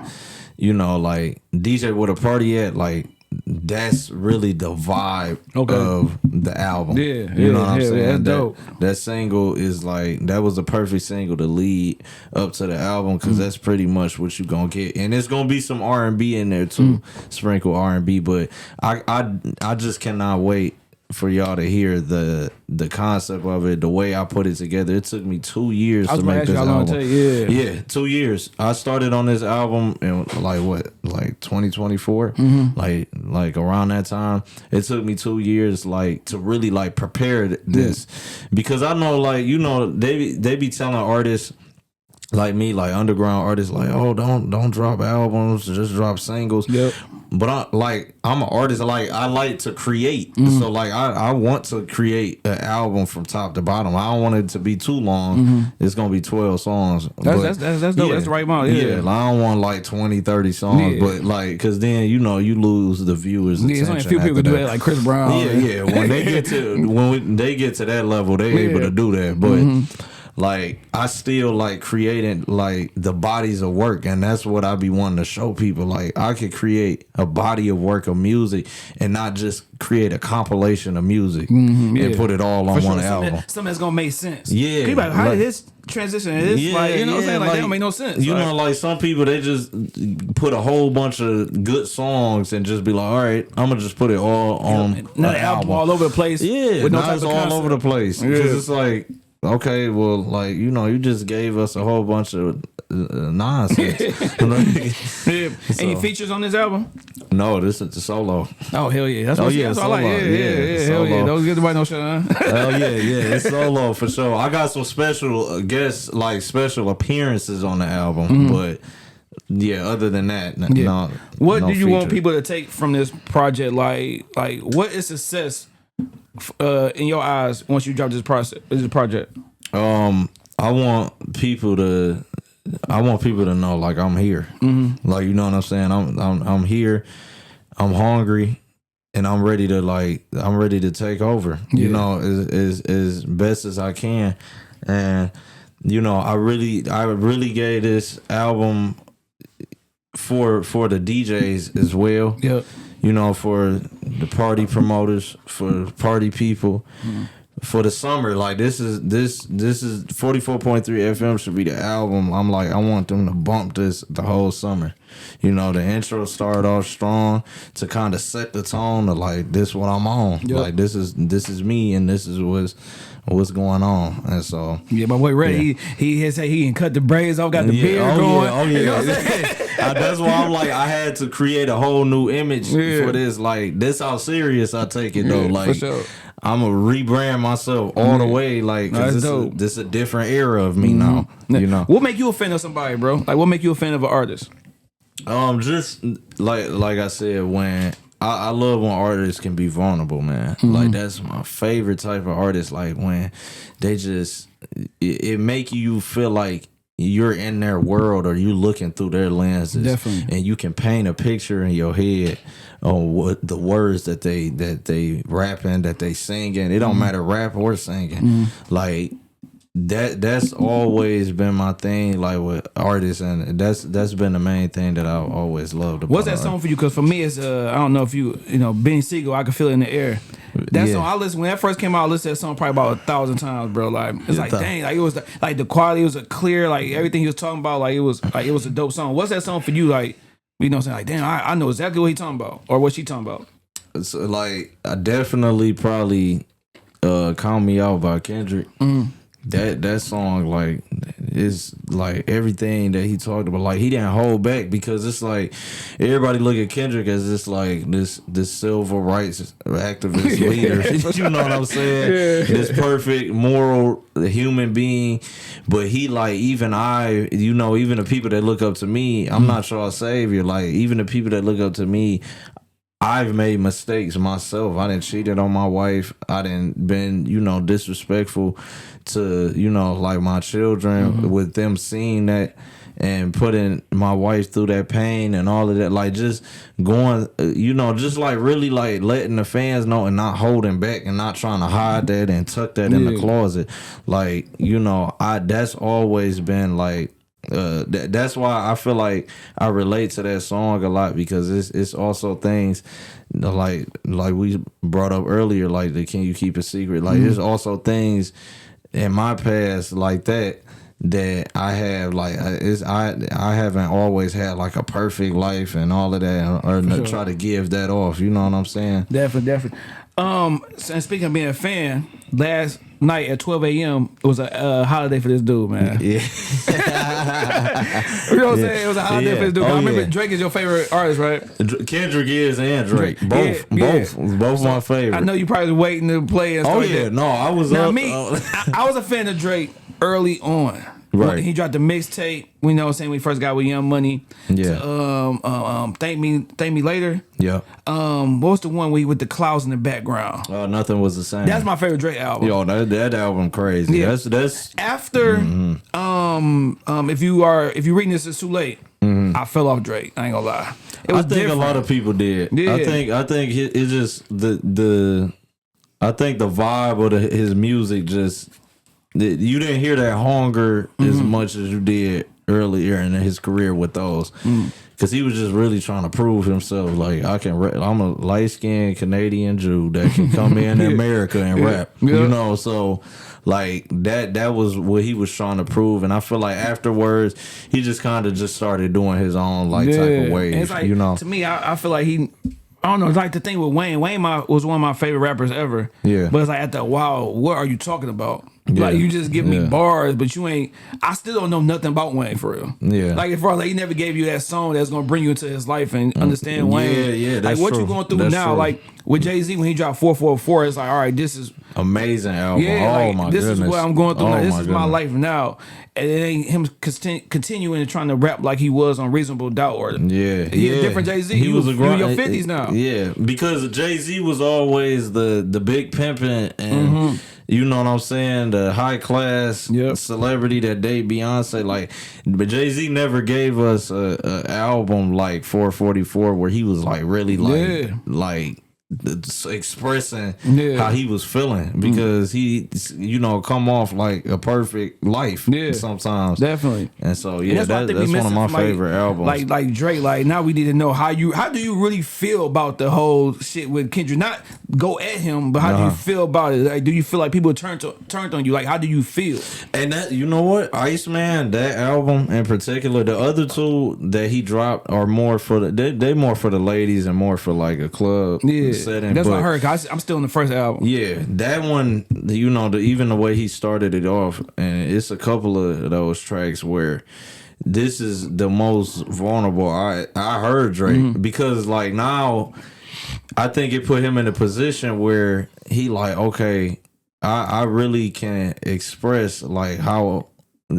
you know, like DJ with a Party At, like that's really the vibe of the album. You know what I'm saying? That's dope. That single is like, that was the perfect single to lead up to the album, because that's pretty much what you gonna get, and it's gonna be some R&B in there too, sprinkle R&B. But I just cannot wait for y'all to hear the concept of it, the way I put it together. It took me 2 years to make this album. Yeah, 2 years. I started on this album in like 2024, like around that time. It took me 2 years like to really like prepare this, because I know, like, you know, they be telling artists like me, like underground artists, like, oh, don't drop albums, just drop singles. But I'm an artist, like I like to create. So like I want to create an album from top to bottom. I don't want it to be too long. It's gonna be 12 songs. That's dope. That's the right amount. Like, I don't want like 20, 30 songs, but like, cause then, you know, you lose the viewers' attention. There's only a few people do that, like Chris Brown. When they get to that level, they able to do that. But like, I still like creating like the bodies of work, and that's what I be wanting to show people. Like, I could create a body of work of music and not just create a compilation of music and put it all on one album. Something that's gonna make sense. People like, how did this transition? This, like, you know what I'm saying? Like, that don't make no sense. You know, like some people, they just put a whole bunch of good songs and just be like, all right, I'm gonna just put it all on another album all over the place. With no type of all over the place. Because it's like, okay, well, like, you know, you just gave us a whole bunch of nonsense. Any features on this album? No, this is the solo. Oh, hell yeah. That's what I like. Yeah, hell yeah. Don't give nobody no shit, huh? Hell yeah, it's solo for sure. I got some special guests, like special appearances on the album, but yeah, other than that, no. What do you want people to take from this project? Like what is success in your eyes once you drop this project? I want people to know, like, I'm here. Like, you know what I'm saying? I'm here. I'm hungry, and I'm ready to take over. You know, as best as I can. And you know, I really gave this album for the DJs as well. You know, for the party promoters, for party people, for the summer, like this is 44.3 FM should be the album. I'm like, I want them to bump this the whole summer. You know, the intro started off strong to kind of set the tone of like, this what I'm on. Yep. Like this is me, and this is what's going on. And so yeah, my boy Ray, he had said he can cut the braids off, got the beard going. You know what I'm saying? That's why I'm like, I had to create a whole new image for this. Like, this how serious I take it though. Like, for sure. I'm gonna rebrand myself all the way, like, cause this is a different era of me now. You know, what make you a fan of somebody, bro? Like, what make you a fan of an artist? Just like I said, when I love when artists can be vulnerable, man. Like, that's my favorite type of artist. Like, when they just it make you feel like you're in their world, or you looking through their lenses. Definitely. And you can paint a picture in your head on what the words that they rapping, that they singing. It don't matter rap or singing. Like, that's always been my thing, like, with artists, and that's been the main thing that I've always loved about. What's that song for you? Because for me, it's I don't know if you know Benny Siegel, I Can Feel It in the Air. That song I listened when that first came out. I listened to that song probably about 1,000 times, bro. Like, it's like, dang, like, it was like the quality was clear, like everything he was talking about, like it was a dope song. What's that song for you? Like, you know what I'm saying? Like, damn, I know exactly what he talking about, or what she talking about. It's like, I definitely probably Count Me Out by Kendrick. That song, like, is like everything that he talked about. Like, he didn't hold back, because it's like everybody look at Kendrick as this, like, this civil rights activist leader. You know what I'm saying? This perfect moral human being. But he, like, even the people that look up to me, I'm not y'all savior. Like, even the people that look up to me, I've made mistakes myself. I done cheated on my wife. I done been, disrespectful to, like, my children, with them seeing that and putting my wife through that pain and all of that. Like, just going, just like really like letting the fans know and not holding back and not trying to hide that and tuck that in the closet. Like, that's always been like, that's why I feel like I relate to that song a lot, because it's also things like we brought up earlier, like the Can You Keep a Secret? Like, there's also things in my past like that I have, like, I haven't always had like a perfect life and all of that, or try to give that off. You know what I'm saying? Definitely. And speaking of being a fan, last night at 12 a.m. it was a holiday for this dude, man. Yeah. You know what I'm saying? It was a holiday for this dude. I remember Drake is your favorite artist, right? Kendrick is, and Drake. Both my favorite. I know you probably was waiting to play and stuff like that. No, I was now, I was a fan of Drake early on. Right. He dropped the mixtape, we know what I'm saying, when he first got with Young Money. Yeah. To, Thank Me Later. Yeah. What was the one where he with the clouds in the background? Nothing Was the Same. That's my favorite Drake album. Yo, that album crazy. Yeah. That's after if you reading this, it's too late. I fell off Drake. I ain't gonna lie. It was different. A lot of people did. Yeah. I think it's just I think the vibe of his music just. You didn't hear that hunger as much as you did earlier in his career with those, because he was just really trying to prove himself. Like, I'm a light-skinned Canadian Jew that can come in America and rap. Yeah. So like that was what he was trying to prove, and I feel like afterwards he just kind of just started doing his own type of wave. It's like, to me, I feel like he. I don't know. It's like the thing with Wayne. Wayne was one of my favorite rappers ever. Yeah. But it's like, after a while, what are you talking about? Yeah. Like, you just give me bars, but you ain't. I still don't know nothing about Wayne for real. Yeah. Like, as far as like, he never gave you that song that's gonna bring you into his life and understand Wayne. Yeah. That's like what you going through that's now. True. Like with Jay-Z when he dropped 444, it's like, all right, this is amazing album. Yeah. Oh like, my this goodness. is what I'm going through. Now. This is my goodness. life now. And it ain't him continuing and trying to rap like he was on Reasonable Doubt or he's a different Jay-Z. He was in your 50s now. Yeah, because Jay-Z was always the big pimping and you know what I'm saying, the high class celebrity that date Beyonce. Like, but Jay-Z never gave us a album like 444 where he was like really like expressing how he was feeling because he, come off like a perfect life sometimes. Definitely. And so that's one of my favorite albums. Like Drake. Like now we need to know how do you really feel about the whole shit with Kendrick? Not go at him, but how do you feel about it? Like, do you feel like people turned on you? Like, how do you feel? And that, you know what, Iceman, that album in particular, the other two that he dropped are more for they more for the ladies and more for like a club setting. That's what I heard. I'm still in the first album. Yeah, that one, even the way he started it off, and it's a couple of those tracks where this is the most vulnerable I heard Drake because like now I think it put him in a position where he like, okay, I really can express like how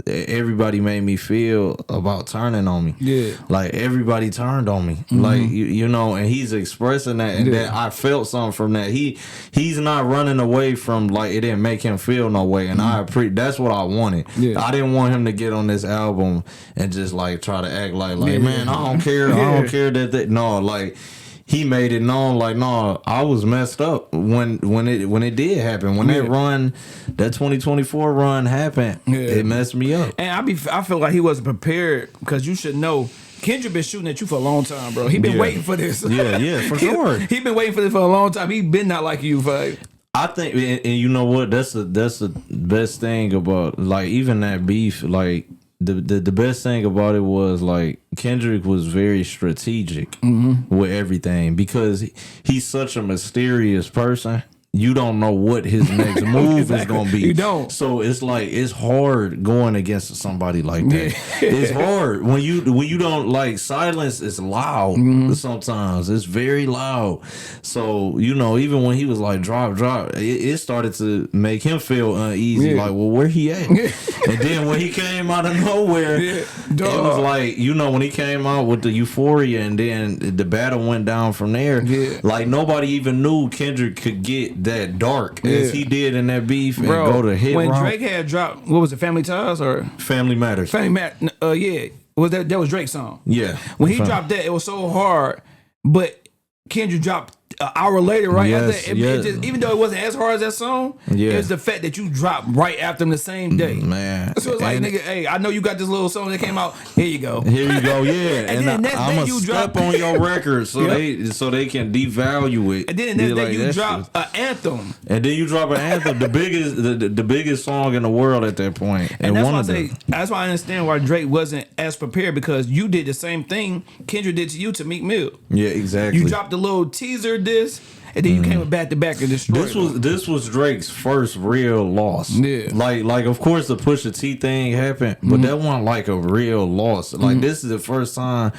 everybody made me feel about turning on me. Yeah, like everybody turned on me. Like and he's expressing that, and that I felt something from that. He's not running away from like it didn't make him feel no way, and that's what I wanted. Yeah. I didn't want him to get on this album and just like try to act like man, I don't care. I don't care that no, like. He made it known, like, no, I was messed up when it did happen. When that 2024 run happened, it messed me up. And I feel like he wasn't prepared because you should know Kendrick been shooting at you for a long time, bro. He been waiting for this. Yeah, for sure. He been waiting for this for a long time. He been not like you, for. I think, and you know what? That's the best thing about like even that beef, like. The best thing about it was like Kendrick was very strategic with everything because he's such a mysterious person. You don't know what his next move is gonna be. You don't. So it's like it's hard going against somebody like that. It's hard when you don't like silence is loud sometimes. It's very loud. So even when he was like drop, it started to make him feel uneasy. Like, well, where he at? And then when he came out of nowhere, it was like when he came out with the Euphoria, and then the battle went down from there. Like nobody even knew Kendrick could get that dark as he did in that beef and go to hit when route. Drake had dropped, what was it, Family Ties or Family Matters? Was that was Drake's song? Yeah, when he dropped that, it was so hard, but Kendrick dropped an hour later, right? After, it just, even though it wasn't as hard as that song, it's the fact that you dropped right after them the same day. Man. So it's like, nigga, hey, I know you got this little song that came out. Here you go. Here you go, yeah. and then I'm going to step on your record so they can devalue it. And then the next day you drop an anthem. And then you drop an anthem, the biggest song in the world at that point. And that's why I understand why Drake wasn't as prepared, because you did the same thing Kendrick did to you to Meek Mill. Yeah, exactly. You dropped a little teaser this, and then you came back to back and destroyed. This was Drake's first real loss. Yeah, like of course the Pusha T thing happened, but that wasn't like a real loss. Like this is the first time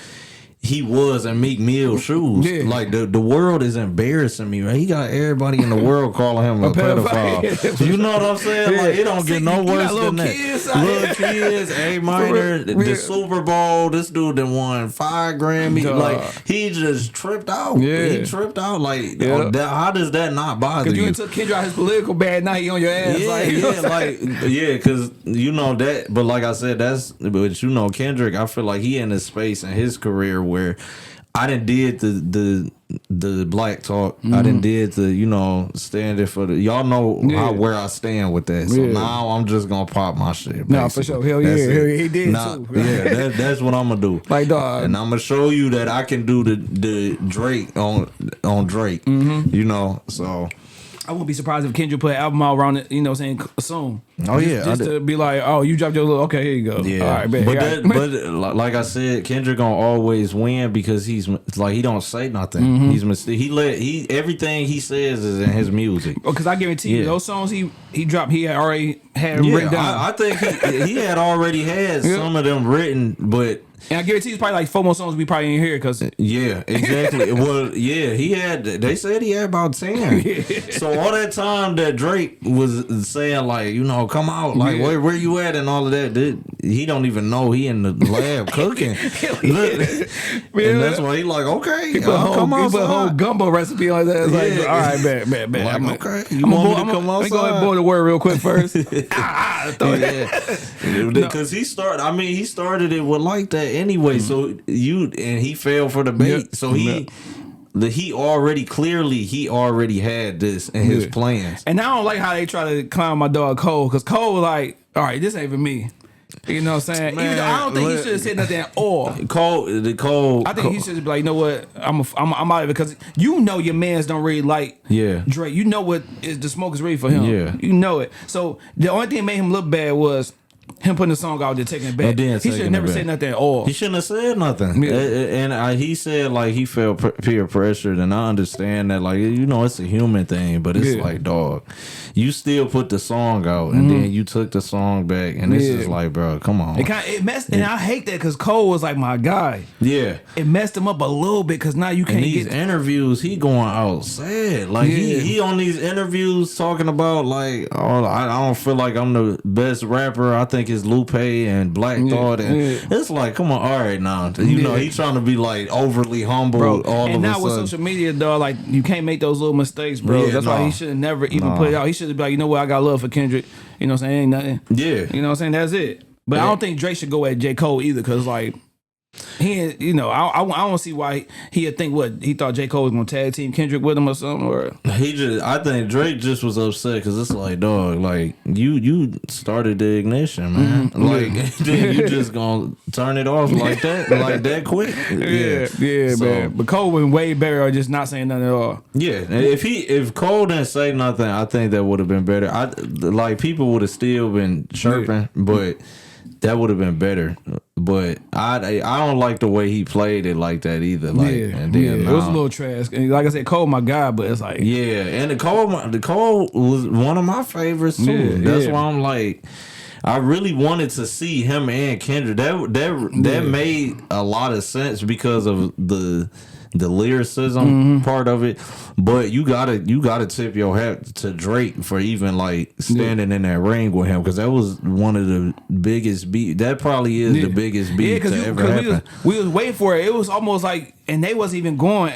he was in Meek Mill's shoes. Yeah. Like the world is embarrassing me, right? He got everybody in the world calling him a pedophile. You know what I'm saying? Like it don't get no worse than that. Little kids, A minor, the Super Bowl. This dude that won 5 Grammys. Like he just tripped out. Yeah. He tripped out. Like how does that not bother you? Because you took Kendrick out his political bad night on your ass. Because you know that. But like I said, but Kendrick, I feel like he in a space in his career where I done did the black talk. I done did the standing for the y'all know where I stand with that. So now I'm just gonna pop my shit. No, for sure. Hell yeah, he did too. Yeah, that's what I'm gonna do. Like dog, and I'm gonna show you that I can do the Drake on Drake. So. I wouldn't be surprised if Kendrick put an album out around it, saying soon. Oh yeah, just to be like, oh, you dropped your little. Okay, here you go. Yeah, all right, man. But like I said, Kendrick gonna always win because he's like he don't say nothing. He everything he says is in his music. Because I guarantee you, those songs he dropped, he had already had written down. I think he had already had some of them written, but. And I guarantee it's probably like 4 more songs we probably ain't hear because exactly. Well, he had. They said he had about 10. So all that time that Drake was saying like, come out, like where you at and all of that, he don't even know he in the lab cooking. And that's why he like, okay, he put a whole gumbo recipe on that. It's like, all right, bet. Like, okay, you want me to come outside? Let me go ahead and boil the word real quick first. Because he started it with like that anyway. So he fell for the bait. So he already had this in his plans. And I don't like how they try to clown my dog Cole, because Cole was like, all right, this ain't for me. You know what I'm saying? Man, Even though I don't think he should have said nothing at all. Cole. I think he should be like, you know what? I'm out of it, because you know your mans don't really like Drake. You know what is the smoke is ready for him. Yeah. You know it. So the only thing that made him look bad was him putting the song out there, taking it back. He should have never said nothing at all. He shouldn't have said nothing. Yeah. And he said like he felt peer pressured, and I understand that, like, you know, it's a human thing, but it's like, dog, you still put the song out, and then you took the song back, and it's just like, bro, come on. It messed, and I hate that, because Cole was like my guy. Yeah, it messed him up a little bit, because now you can't these get interviews. He going out sad, like he on these interviews talking about like, oh, I don't feel like I'm the best rapper. I think it's Lupe and Black Thought, and it's like, come on, all right now, you know, he's trying to be like overly humble, bro. And now with social media, dog, like, you can't make those little mistakes, bro. That's why he should have never even put it out. He should have been like, you know what, I got love for Kendrick. You know what I'm saying? Ain't nothing. Yeah. You know what I'm saying? That's it. But I don't think Drake should go at J. Cole either, because like, he, you know, I don't see why he'd think he thought J. Cole was gonna tag team Kendrick with him or something, or I think Drake just was upset because it's like, dog, like you started the ignition, man. Like then you just gonna turn it off like that quick. Man. But Cole went way better, or just not saying nothing at all. Yeah, if Cole didn't say nothing, I think that would have been better. Like, people would have still been chirping, but that would have been better. But I don't like the way he played it like that either. Like, and then, it was a little trash. And like I said, Cole my guy, but it's like, and the Cole was one of my favorites too. That's why I'm like, I really wanted to see him and Kendrick. That made a lot of sense because of the lyricism part of it. But you gotta tip your hat to Drake for even like standing in that ring with him, because that was one of the biggest beat. That probably is the biggest beat to ever happen. We was waiting for it. It was almost like, and they wasn't even going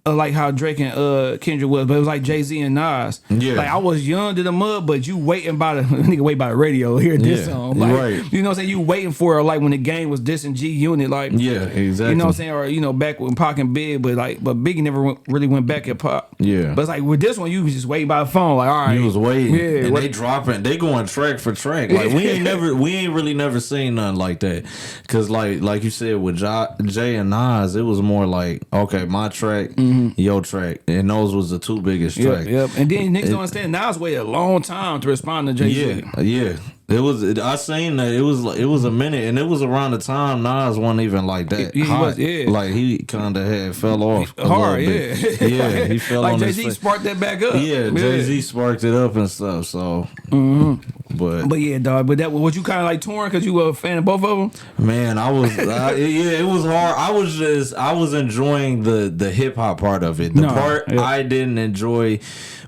like how Drake and Kendrick was, but it was like Jay-Z and Nas. Yeah. Like, I was young to the mud, but you waiting by the nigga wait by the radio, hear this song. Like, you know what I'm saying? You waiting for it, like when the game was dissing G Unit, like, exactly. You know what I'm saying? Or, you know, back when Pac and Big, but Biggie never really went back at Pac. Yeah. But it's like with this one, you was just waiting by the phone, like, all right. You was waiting. Yeah. And they going track for track. Like, we ain't really never seen nothing like that. Cause like you said with Jay and Nas, it was more like, okay, my track, your track, and those was the two biggest tracks. Yep. And then niggas don't understand, Nas waited a long time to respond to Jay-Z. Yeah. It was. I seen that it was a minute, and it was around the time Nas wasn't even like that. He was, like he kind of had fell off hard. Yeah, he fell like on Jay-Z his sparked that back up. Yeah, Jay-Z sparked it up and stuff. So, but yeah, dog. But that was you kind of like torn because you were a fan of both of them. Man, I was. It was hard. I was enjoying the hip hop part of it. The part I didn't enjoy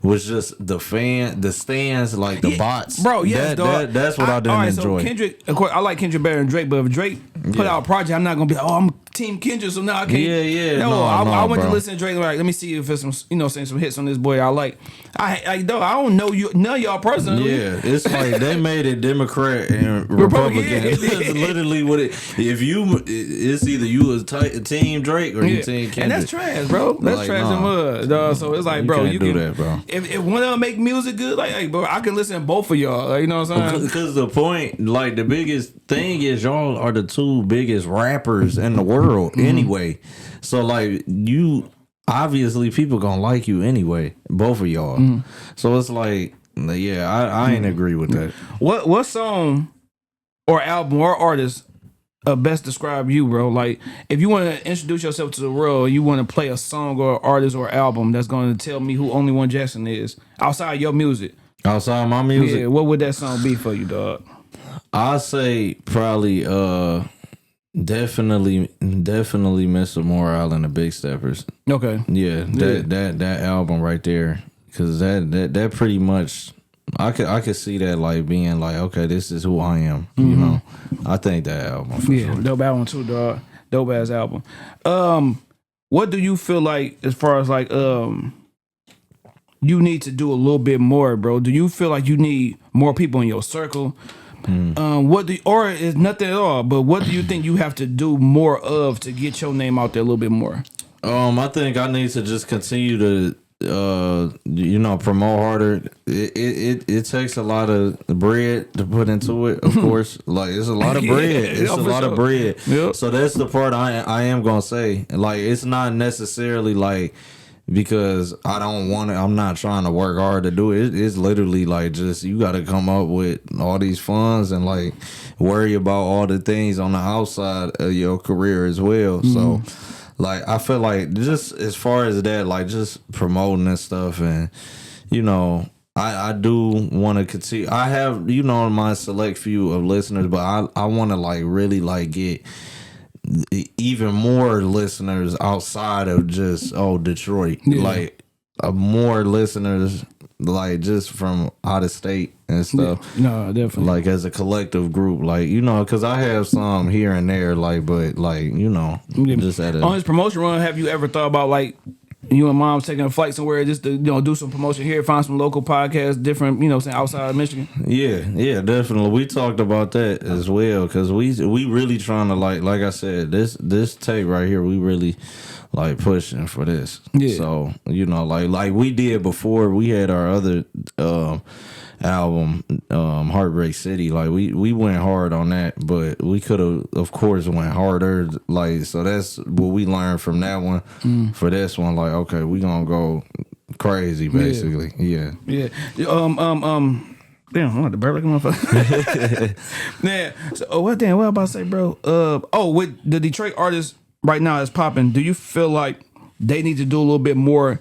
was just the stands, like the bots, bro. Yes, dog. That's what I didn't enjoy. So Kendrick, of course, I like Kendrick better than Drake, but if Drake put out a project, I'm not gonna be like, I'm Team Kendrick, so now I can't. I went to listen to Drake. Like, let me see if it's some, saying some hits on this boy I like. I don't know you, none of y'all personally. Yeah, it's like they made it Democrat and Republican. It's literally what it. It's either you as Team Drake or you Team Kendrick, and that's trash, bro. That's like, trash and mud, dog. So it's like, bro, you can do that, bro. If one of them make music good, like, hey, bro, I can listen to both of y'all. Like, you know what I'm saying? Because the point, like, the biggest thing is y'all are the two biggest rappers in the world anyway. So like, you obviously people gonna like you anyway, both of y'all. So it's like, I ain't agree with that. What song or album or artist best describe you, bro? Like, if you want to introduce yourself to the world, you want to play a song or artist or album that's going to tell me who Only One Jackson is outside your music. Outside my music? Yeah, what would that song be for you, dog? I'd say probably definitely Mr. Morale and the Big Steppers. Okay. Yeah, that album right there, because that pretty much, I could see that like being like, okay, this is who I am. You know, I think that album for sure. Dope album too, dog. Dope ass album. What do you feel like as far as like you need to do a little bit more, bro? Do you feel like you need more people in your circle? Or is nothing at all, but what do you think you have to do more of to get your name out there a little bit more? I think I need to just continue to promote harder. It takes a lot of bread to put into it, of course. Like it's a lot of bread. It's a lot of bread. Yep. So that's the part I am gonna say. Like it's not necessarily like because I don't want it. I'm not trying to work hard to do it. It's literally like just you got to come up with all these funds and like worry about all the things on the outside of your career as well. So. Like I feel like just as far as that, like just promoting and stuff, and I do want to continue. I have my select few of listeners, but I want to like really like get even more listeners outside of just Detroit, like more listeners like just from out of state and stuff. Yeah. No, definitely. Like as a collective group, like because I have some here and there, like, but like just at on this promotion run, have you ever thought about like you and mom taking a flight somewhere just to do some promotion here, find some local podcasts, different outside of Michigan? Yeah, definitely. We talked about that as well because we really trying to like I said, this tape right here, we really like pushing for this. Yeah. So like we did before we had our other album, Heartbreak City. Like we went hard on that, but we could have of course went harder. Like so that's what we learned from that one. For this one, like okay, we gonna go crazy basically. Yeah. Damn, I want to burp like a motherfucker. Yeah. So what I'm about to say, bro? With the Detroit artists right now is popping. Do you feel like they need to do a little bit more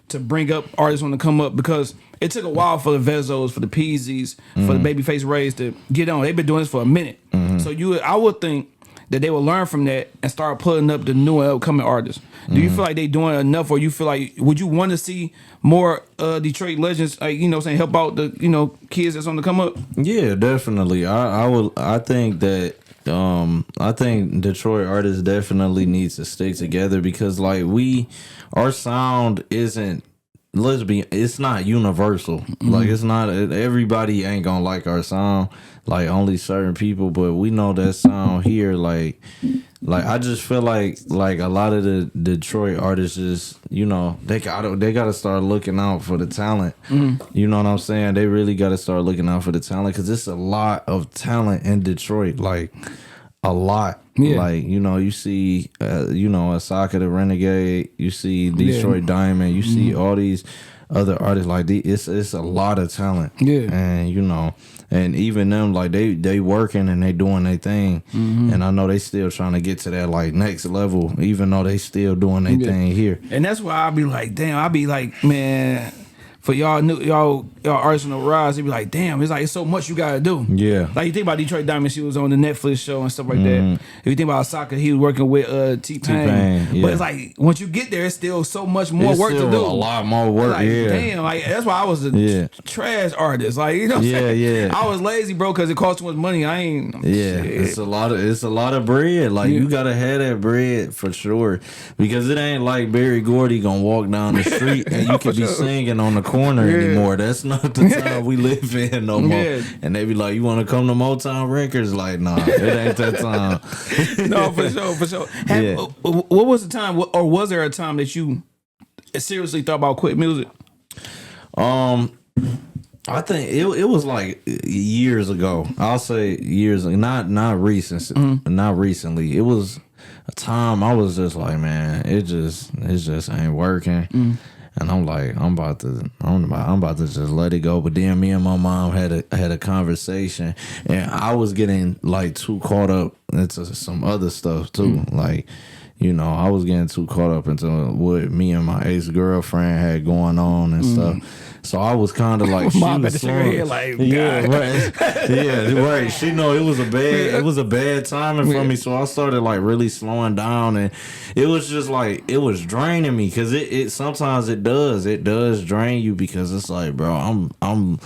to bring up artists on the come up? Because it took a while for the Vezos, for the Peasies, for the Babyface Rays to get on. They've been doing this for a minute. So I would think that they will learn from that and start putting up the new and upcoming artists. Do you feel like they doing enough, or you feel like would you want to see more Detroit legends, like help out the kids that's on the come up? Yeah, definitely. I think that. I think Detroit artists definitely need to stay together because like our sound isn't, it's not universal. Like it's not, everybody ain't gonna like our sound, like only certain people, but we know that sound here, like I just feel like a lot of the Detroit artists just, they gotta start looking out for the talent. You know what I'm saying? They really gotta start looking out for the talent because it's a lot of talent in Detroit, like a lot. Yeah. Like, you see, Asaka the Renegade, you see Detroit Diamond, you see all these other artists, like it's a lot of talent. Yeah. And, and even them, like they working and they doing their thing. And I know they still trying to get to that like next level, even though they still doing their thing here. And that's why I be like, man, for y'all artists on the rise, they be like, damn, it's like it's so much you gotta do. Yeah. Like you think about Detroit Diamond, she was on the Netflix show and stuff like that. If you think about Osaka, he was working with T-Pain. Yeah. But it's like once you get there, it's still so much more work to do. A lot more work. Like, damn, like that's why I was a trash artist. Like what I'm saying? I was lazy, bro, because it cost too much money. I ain't. Yeah, shit. It's a lot of bread. Like you gotta have that bread for sure, because it ain't like Berry Gordy gonna walk down the street and you can be singing on the corner anymore. That's not the time we live in no more. And they be like, you want to come to Motown Records? Like, nah, it ain't that time. No, for sure. What was the time, or was there a time that you seriously thought about quit music? I think it was like years ago. I'll say years, not recent, not recently. It was a time I was just like, man, it just ain't working. And I'm like, I'm about to just let it go. But then me and my mom had a conversation, and I was getting like too caught up into some other stuff too. Like, I was getting too caught up into what me and my ex-girlfriend had going on and stuff. So I was kind of like, mom at the head, like, right. She know it was a bad timing for me. So I started like really slowing down, and it was just like it was draining me because it sometimes it does drain you because it's like, bro, I'm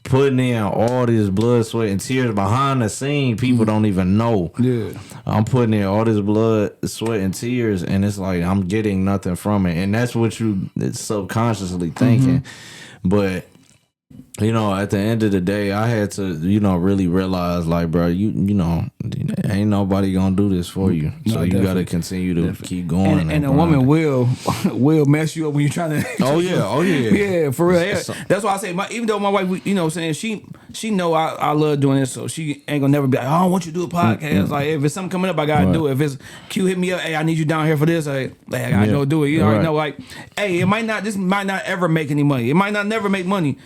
putting in all this blood, sweat, and tears behind the scene. People don't even know. Yeah, I'm putting in all this blood, sweat, and tears, and it's like I'm getting nothing from it, and that's what you subconsciously thinking. But you know, at the end of the day, I had to, you know, really realize, like, bro, you know, ain't nobody gonna do this for you. So No, you definitely. gotta continue to keep going. And a woman will mess you up when you're trying to. Oh yeah. Yeah, for real. Yeah. That's why I say, even though my wife, you know, what I'm saying she know I love doing this, so she ain't gonna never be like, I don't want you to do a podcast. Like if it's something coming up, I gotta do it. If it's Q hit me up, hey, I need you down here for this. Hey, I gotta go do it. You already know, like, hey, this might not ever make any money. It might not never make money,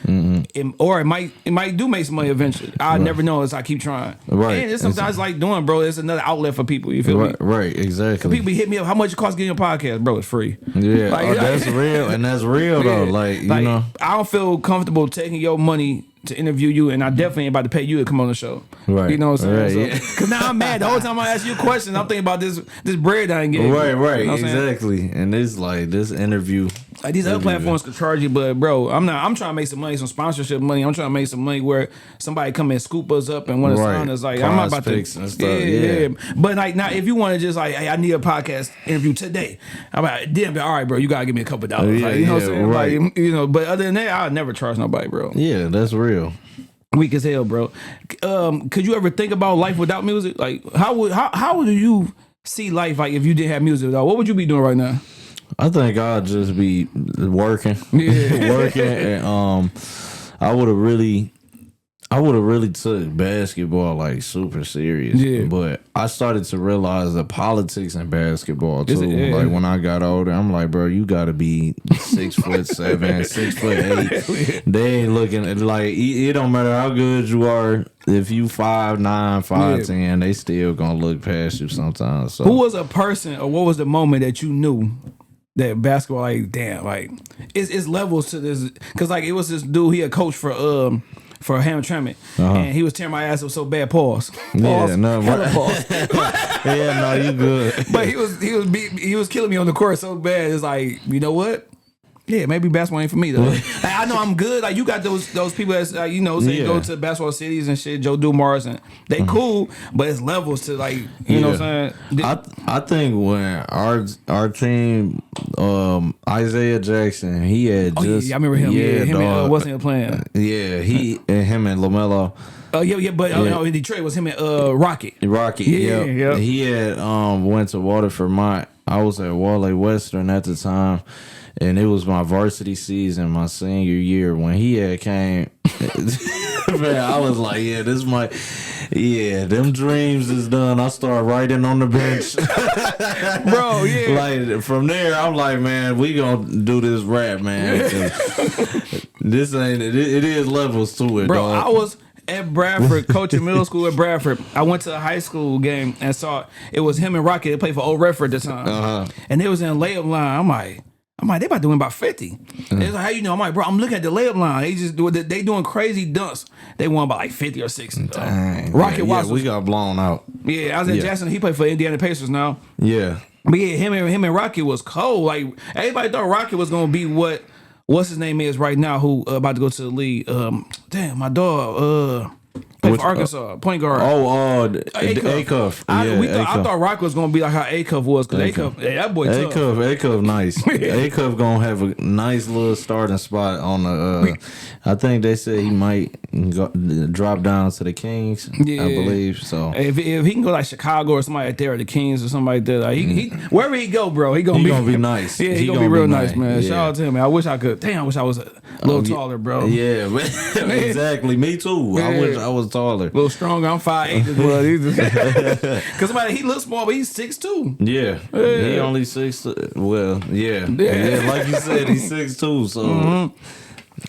or it might do make some money eventually. I never know as I keep trying. Right. And it's sometimes like doing, bro. It's another outlet for people. You feel me? Right. Exactly. People hit me up. How much it costs getting a podcast, bro? It's free. Yeah. Like, That's real, and that's real though. Like you know, I don't feel comfortable taking your money to interview you, and I definitely ain't about to pay you to come on the show. Right. You know what I'm saying? Right, Because now I'm mad. The whole time I ask you a question, I'm thinking about this bread I ain't getting. Right. You know what I'm saying? Exactly. And it's like this interview. Like these other platforms could charge you, but bro, I'm trying to make some money, some sponsorship money. I'm trying to make some money where somebody come and scoop us up and want to sign us. Like I'm not about to. And stuff. Yeah. But like now, if you want to just like, hey, I need a podcast interview today. I'm like, damn, all right, bro, you gotta give me a couple dollars. Yeah, like, you know what I'm saying? right. Like, you know, but other than that, I'll never charge nobody, bro. Yeah, that's real. Weak as hell, bro. Could you ever think about life without music? Like, how would you see life like if you didn't have music at all? What would you be doing right now? I think I'd just be working, and I would have really took basketball like super serious. Yeah. But I started to realize the politics in basketball too. Yeah. Like when I got older, I'm like, bro, you got to be 6'7", 6'8". They ain't looking at, like it don't matter how good you are. If you 5'9", 5'10", they still gonna look past you sometimes. So Who was a person, or what was the moment that you knew that basketball, like, damn, like it's levels to this? Because like it was this dude, he a coach for Hamtramck, and he was tearing my ass up so bad. Pause. Yeah, no, Hella pause. yeah, no, you good. But he was killing me on the court so bad. It's like, you know what? Yeah, maybe basketball ain't for me though. Like, I know I'm good. Like you got those people that's you know, say go to basketball cities and shit, Joe Dumars, and they cool, but it's levels to like you know what I'm saying. I think when our team, Isaiah Jackson, he had just I remember him. Yeah, him dog. wasn't he playing. Yeah, him and LaMelo. But in Detroit was him and Rocket. Yeah. He had went to Water, Vermont. I was at Wale Western at the time. And it was my varsity season, my senior year, when he had came. Man, I was like, them dreams is done. I start writing on the bench. Bro, yeah. Like, from there, I'm like, man, we gonna do this rap, man. This ain't, it is levels to it, bro, dog. I was at Bradford, coaching middle school at Bradford. I went to a high school game and saw it was him and Rocket. They played for Old Redford at the time. And they was in a layup line. I'm like, they about to win by 50. And it's like, how you know? I'm like, bro, I'm looking at the layup line. They doing crazy dunks. They won by like 50 or 60. Rocket Watson. We got blown out. Yeah, I was in Jackson. He played for Indiana Pacers now. Yeah. But yeah, him and Rocket was cold. Like everybody thought Rocket was gonna be what's his name is right now, who about to go to the league. Damn, my dog. Played for Arkansas, point guard. Acuff. I thought Rock was gonna be like how Acuff was, because Acuff, that boy tough. Acuff nice. Acuff gonna have a nice little starting spot on the. I think they said he might drop down to the Kings. Yeah. I believe so. If he can go like Chicago or somebody out there, or the Kings or somebody like that, like he wherever he go, bro, he gonna be nice. Yeah, he gonna be real nice, man. Yeah. Shout out to him, man. I wish I could. Damn, I wish I was a little taller, bro. Yeah, exactly. Me too. Yeah. I wish I was taller. A little stronger. I'm 5'8". Because he looks small, but he's 6'2". Yeah. He only 6. Well, yeah. Like you said, he's 6'2". So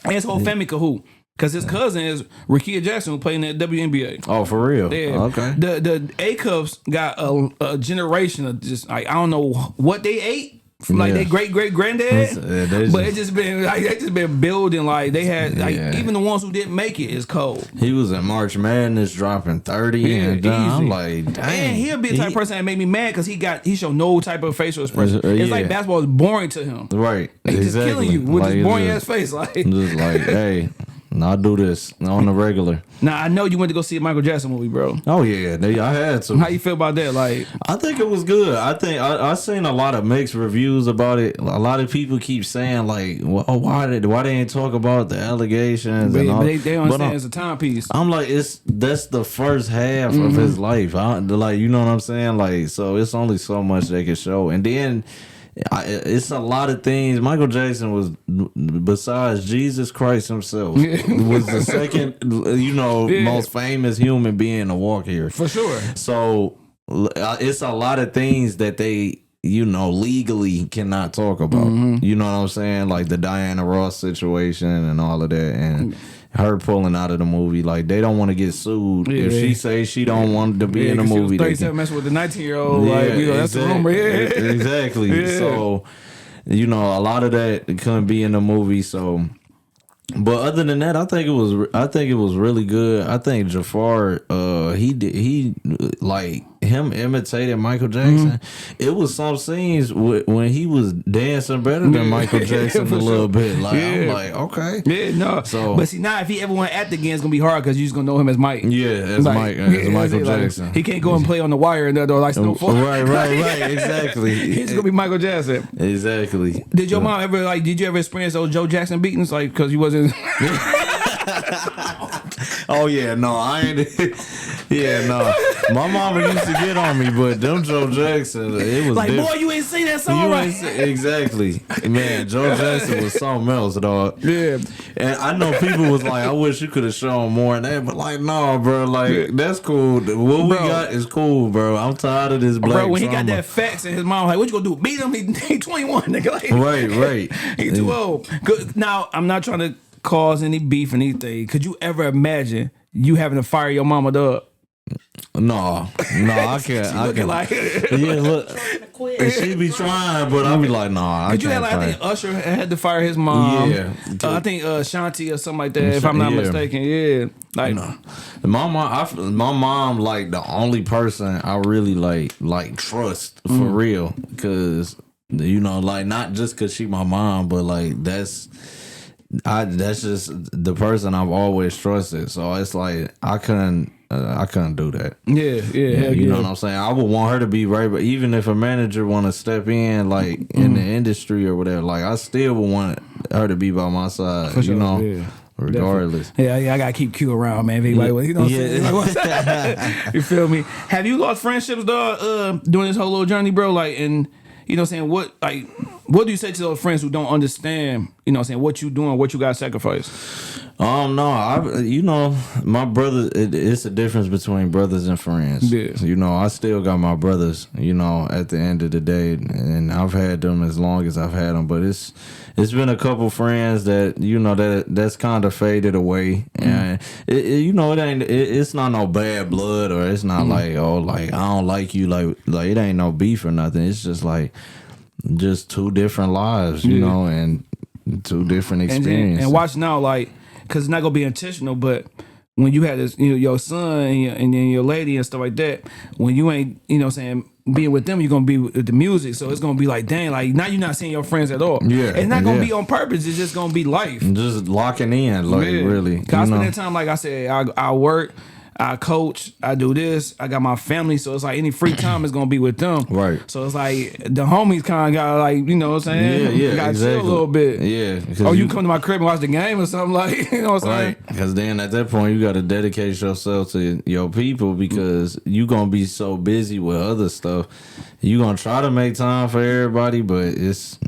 and his whole family could hoop. Because his cousin is Rickea Jackson, who played in the WNBA. Oh, for real? Yeah. Okay. The A-Cuffs got a generation of just, like, I don't know what they ate. Like they great granddad, but it just been like they just been building. Like they had even the ones who didn't make it is cold. He was in March Madness dropping 30, and I'm like, dang. And he'll be the type of person that make me mad because he showed no type of facial expression. It's like basketball is boring to him. Right, He's just killing you with his boring ass face. Like just like, hey. I do this on the regular. Now I know you went to go see a Michael Jackson movie, bro. Oh yeah, I had to. How you feel about that? Like, I think it was good. I think I seen a lot of mixed reviews about it. A lot of people keep saying like, well, why they ain't talk about the allegations? but and all. they understand it's a timepiece. I'm like, that's the first half of his life. Like, you know what I'm saying? Like, so it's only so much they can show, and then. It's a lot of things. Michael Jackson was, besides Jesus Christ himself, was the second, most famous human being to walk here. For sure. So it's a lot of things that they, legally cannot talk about. You know what I'm saying? Like the Diana Ross situation and all of that. And her pulling out of the movie, like they don't want to get sued. If she says she don't want to be in the movie, she was 37 messing with the 19-year-old. That's the rumor. Exactly. So, a lot of that couldn't be in the movie. So, but other than that, I think it was really good. I think Jafar, he like him imitating Michael Jackson. It was some scenes when he was dancing better than Michael Jackson a little bit. Like I'm like, okay, no. So, but see, now if he ever want to act again, it's gonna be hard because you just gonna know him as Mike. Yeah, as Mike, as Michael Jackson. Like, he can't go and play on the wire and that or like Snowfall. Right, exactly. He's gonna be Michael Jackson. Exactly. Did your mom ever did you ever experience those Joe Jackson beatings like because you wasn't? Oh yeah, no, I ain't. Yeah, no. My mama used to get on me, but them Joe Jackson, it was like, different. boy, you ain't seen that song, right? Exactly, man. Joe Jackson was something else, dog. Yeah, and I know people was like, I wish you could have shown more than that, but like, no, bro, like that's cool. What we got is cool, bro. I'm tired of this black. Bro, when trauma. He got that fax and his mom like, what you gonna do? Beat him? He 21, nigga. Like, right. He too old. Now, I'm not trying to cause any beef or anything. Could you ever imagine you having to fire your mama, dog? No, I can't. I can. Like, yeah, look, and she be trying, but I be like, nah. Could you have, like, I think Usher had to fire his mom. Yeah, I think Shanti or something like that. If I'm not mistaken, yeah. Like, no. my mom, like the only person I really like trust for real, because like not just because she my mom, but like that's just the person I've always trusted. So it's like I couldn't do that. Yeah. You know what I'm saying? I would want her to be right, but even if a manager want to step in, like in the industry or whatever, like I still would want her to be by my side. For sure, regardless. Definitely. Yeah, I gotta keep Q around, man. Everybody, you feel me? Have you lost friendships, dog, doing this whole little journey, bro? Like, and you know what I'm saying? What do you say to those friends who don't understand, what you doing, what you got to sacrifice? No, my brother, it's a difference between brothers and friends. Yeah. I still got my brothers, at the end of the day, and I've had them as long as I've had them, but it's been a couple friends that, that's kind of faded away. And, it's not no bad blood, or it's not like, oh, like, I don't like you, like it ain't no beef or nothing. It's just like, just two different lives, and two different experiences. And watch now, like, because it's not going to be intentional, but when you had this, your son and then your lady and stuff like that, when you ain't, being with them, you're going to be with the music. So it's going to be like, dang, like, now you're not seeing your friends at all. Yeah. It's not going to be on purpose. It's just going to be life. Just locking in, like, really. Because I spend that time, like I said, I work, I coach, I do this, I got my family, so it's like any free time is gonna be with them. Right. So it's like the homies kind of got like, you know what I'm saying? Yeah, gotta exactly. chill a little bit. Yeah. Or you come to my crib and watch the game or something, like, you know what I'm saying? Right. Because then at that point you gotta dedicate yourself to your people, because you gonna be so busy with other stuff. You gonna try to make time for everybody, but it's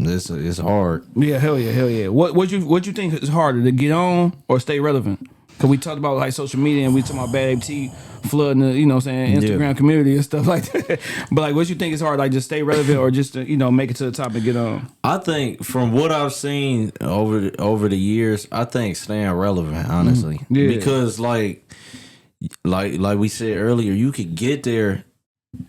hard. Yeah, hell yeah. What you think is harder, to get on or stay relevant? Because we talked about like social media and we talked about Bad AT flooding the, Instagram community and stuff like that. But like, what you think is hard, like just stay relevant or just to, make it to the top and get on? I think from what I've seen over the years, I think staying relevant, honestly. Yeah. Because like we said earlier, you could get there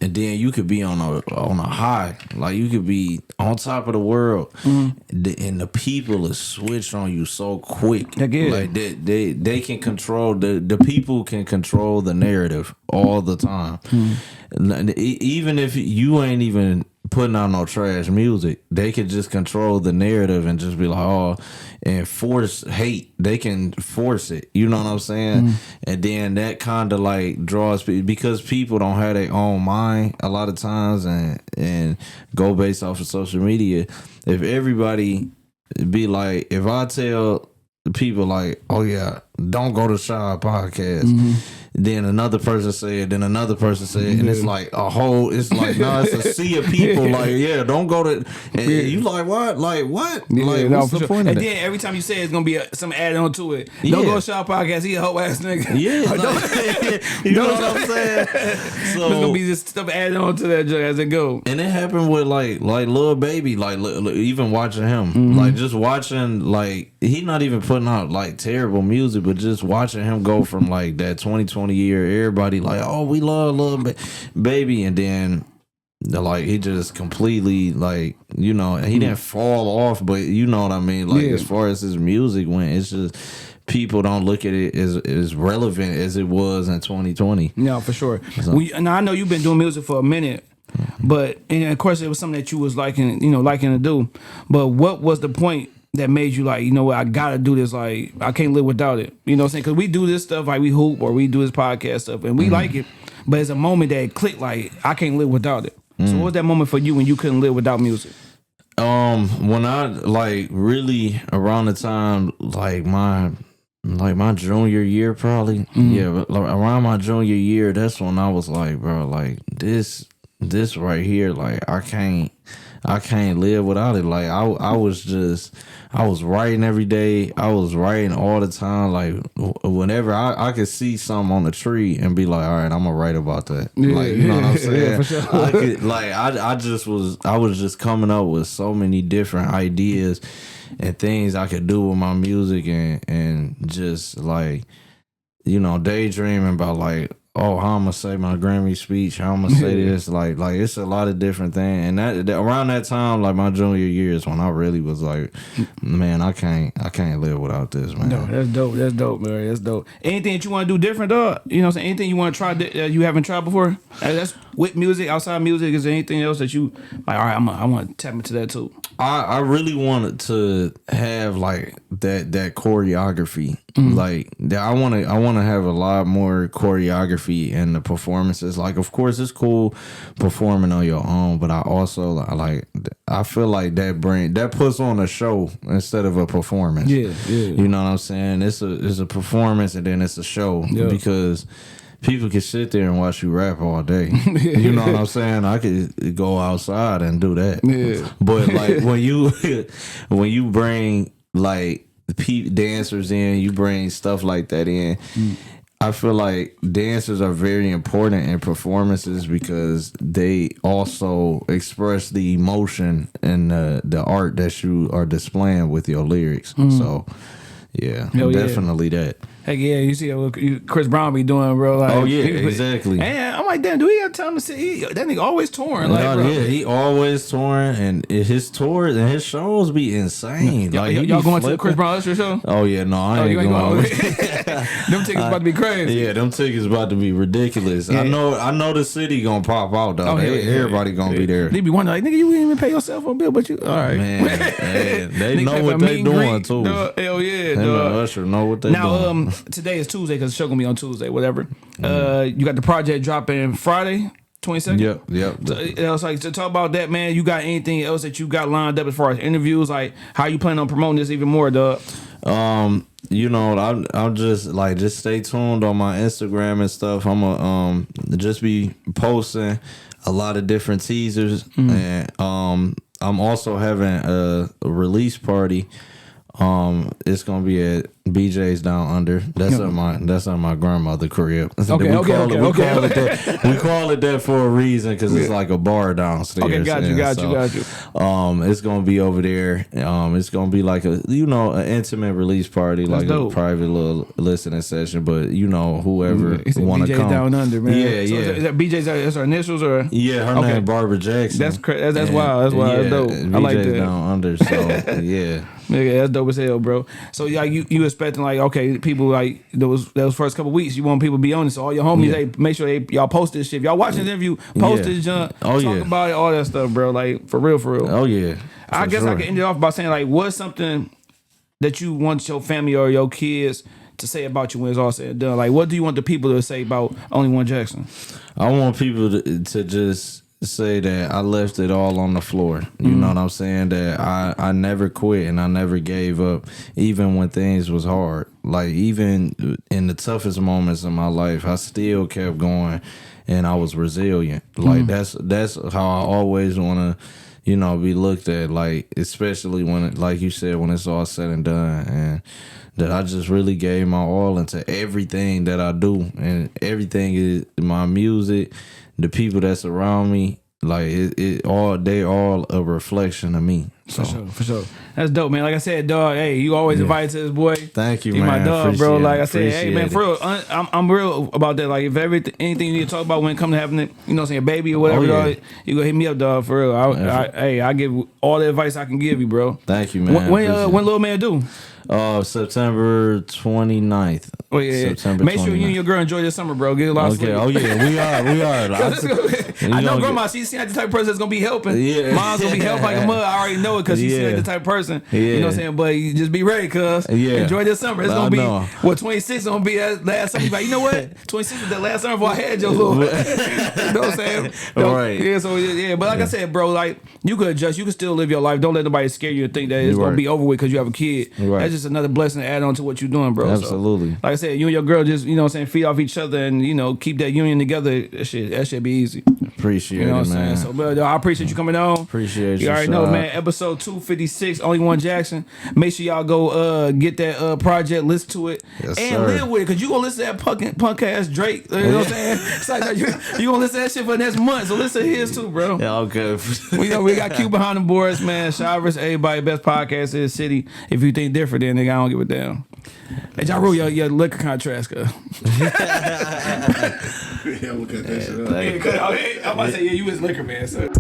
and then you could be on a high, like you could be on top of the world, and the people are switched on you so quick. Like they can control the people can control the narrative all the time. Even if you ain't even putting out no trash music. They could just control the narrative and just be like, oh, and force hate. They can force it. You know what I'm saying? And then that kind of like draws people, because people don't have their own mind a lot of times and go based off of social media. If everybody be like, if I tell people like, oh yeah, don't go to Shad Podcast, then another person said, and it's like a whole, it's like, no, it's a sea of people like, yeah, don't go to, and you like, what? Like, what? Yeah, like, no, what's the point of and that? then every time you say it's gonna be some add on to it. Don't go to Shad Podcast, he a hoe ass nigga. Yeah, like, you know what I'm saying? So There's gonna be this stuff added on to that joke as it go. and it happened with like Lil Baby, like even watching him, like just watching, like he not even putting out like terrible music, but just watching him go from like that 2020 year, everybody like, oh, we love Lil Baby, and then like he just completely, like, you know, he didn't fall off, but you know what I mean, like as far as his music went, it's just people don't look at it as relevant as it was in 2020. No, for sure. So. Now I know you've been doing music for a minute, but and of course it was something that you was liking to do. But what was the point that made you like, you know what, I gotta do this, like I can't live without it? You know what I'm saying? Because we do this stuff, like we hoop or we do this podcast stuff, and we like it, but it's a moment that it clicked, like I can't live without it. So what was that moment for you when you couldn't live without music? When I like really around the time like my junior year, probably, but around my junior year, that's when I was like, bro, like this right here, like I can't live without it. Like I was writing every day. I was writing all the time. Like whenever I could see something on the tree and be like, all right, I'm gonna write about that. Like, you know what I'm saying? Yeah, for sure. I could, like I was just coming up with so many different ideas and things I could do with my music, and just like, you know, daydreaming about like, oh, how I'm gonna say my Grammy speech, how I'm gonna say this, like it's a lot of different things. And that around that time, like my junior year, is when I really was like, man, I can't live without this, man. No, that's dope, man. That's dope. Anything that you want to do different, dog? You know what I'm saying? Anything you want to try that you haven't tried before? That's with music, outside music. Is there anything else that you like, all right, I want to tap into that too? I really wanted to have like that choreography. Like I want to have a lot more choreography in the performances. Like, of course, it's cool performing on your own, but I also like, I feel like that puts on a show instead of a performance. Yeah. You know what I'm saying? It's a performance and then it's a show, because people can sit there and watch you rap all day. You know what I'm saying? I could go outside and do that. Yeah. But like when you bring like dancers in, you bring stuff like that in. I feel like dancers are very important in performances because they also express the emotion and the art that you are displaying with your lyrics. So yeah, definitely that. Heck yeah, you see what Chris Brown be doing, bro. Like, oh yeah, exactly. And I'm like, damn, do he have time to sit? That nigga always touring. Like, bro. Yeah, he always touring, and his tours and his shows be insane. Like, y'all going to the Chris Brown Usher show? Oh yeah, no, I ain't going. Them tickets about to be crazy. Yeah, them tickets about to be ridiculous. Yeah. I know the city gonna pop out though. Everybody gonna be there. They be wondering, like, nigga, you didn't even pay your cell phone bill, but you all right, man. They know what they doing too. Hell yeah, Usher know what they doing. Today is Tuesday because the show gonna be on Tuesday, whatever. You got the project dropping Friday, 22nd. Yep. So, it's like, to talk about that, man. You got anything else that you got lined up as far as interviews? Like, how you plan on promoting this even more, dog? You know, I'll just stay tuned on my Instagram and stuff. I'm gonna just be posting a lot of different teasers, and I'm also having a release party. It's gonna be at BJ's Down Under. That's at my grandmother crib. We call it that for a reason, because it's like a bar downstairs. Okay, got you. It's gonna be over there. It's gonna be like an intimate release party, that's like dope. A private little listening session. But whoever want to BJ's come Down Under, man. Yeah. Is that BJ's? That's her initials, or her name Barbara Jackson. That's wild. That's wild. That's dope. BJ's I like that. Down Under. So yeah. Yeah, that's dope as hell, bro. So like you expecting like, okay, people like those first couple weeks, you want people to be on it. So all your homies, hey, make sure y'all post this shit. If y'all watching this interview, post this junk, talk about it, all that stuff, bro. Like for real. Oh yeah. I guess I can end it off by saying like, what's something that you want your family or your kids to say about you when it's all said and done? Like, what do you want the people to say about Only One Jackson? I want people to just say that I left it all on the floor. You know what I'm saying? That I never quit and I never gave up, even when things was hard. Like, even in the toughest moments of my life, I still kept going and I was resilient. Like, that's how I always want to, you know, be looked at, like, especially when, like you said, when it's all said and done, and that I just really gave my all into everything that I do, and everything is my music, the people that's around me, like they all a reflection of me. So. For sure. That's dope, man. Like I said, dog, hey, you always invited to this boy. Thank you, man. You my dog, bro. Like I said, hey, man, it. for real, I'm real about that. Like, if anything you need to talk about when it comes to having it, you know what I'm saying, baby or whatever, dog, you go hit me up, dog, for real. I give all the advice I can give you, bro. Thank you, man. When Lil Man do? September 29th. Oh, yeah. September Make sure 29th. you and your girl enjoy this summer, bro. Get a lot of sleep. Oh, yeah, we are. I know grandma, she's the type of person that's going to be helping. Yeah. Mom's going to be helping like a mother. I already know it because she's the type of person. Yeah. You know what I'm saying? But you just be ready, cuz. Yeah. Enjoy this summer. It's going to be, 26 going to be that last summer. Like, you know what? 26 was that last summer before I had your little. You know what I'm saying? Right. Yeah, so yeah. But like I said, bro, like, you could adjust. You can still live your life. Don't let nobody scare you and think that it's going to be over with because you have a kid. Right. That's just another blessing to add on to what you're doing, bro. Absolutely. So, like I said, you and your girl just, you know what I'm saying, feed off each other and, you know, keep that union together. That shit be easy. Appreciate you know it, what I'm man. saying? So, but I appreciate you coming on. Appreciate you. You already know, man. Episode 256, Only One Jackson. Make sure y'all go get that project, listen to it, and live with it, because you gonna listen to that punk ass Drake. You know what I'm saying? It's like you gonna listen to that shit for the next month. So listen to his too, bro. Yeah, okay. we got Q behind the boards, man. Shad Vs Everybody, best podcast in the city. If you think different, then nigga, I don't give a damn. Hey, y'all rule your liquor contracts, cuz. Yeah, we'll cut that shit up. I'm about to say, yeah, you was liquor, man. So.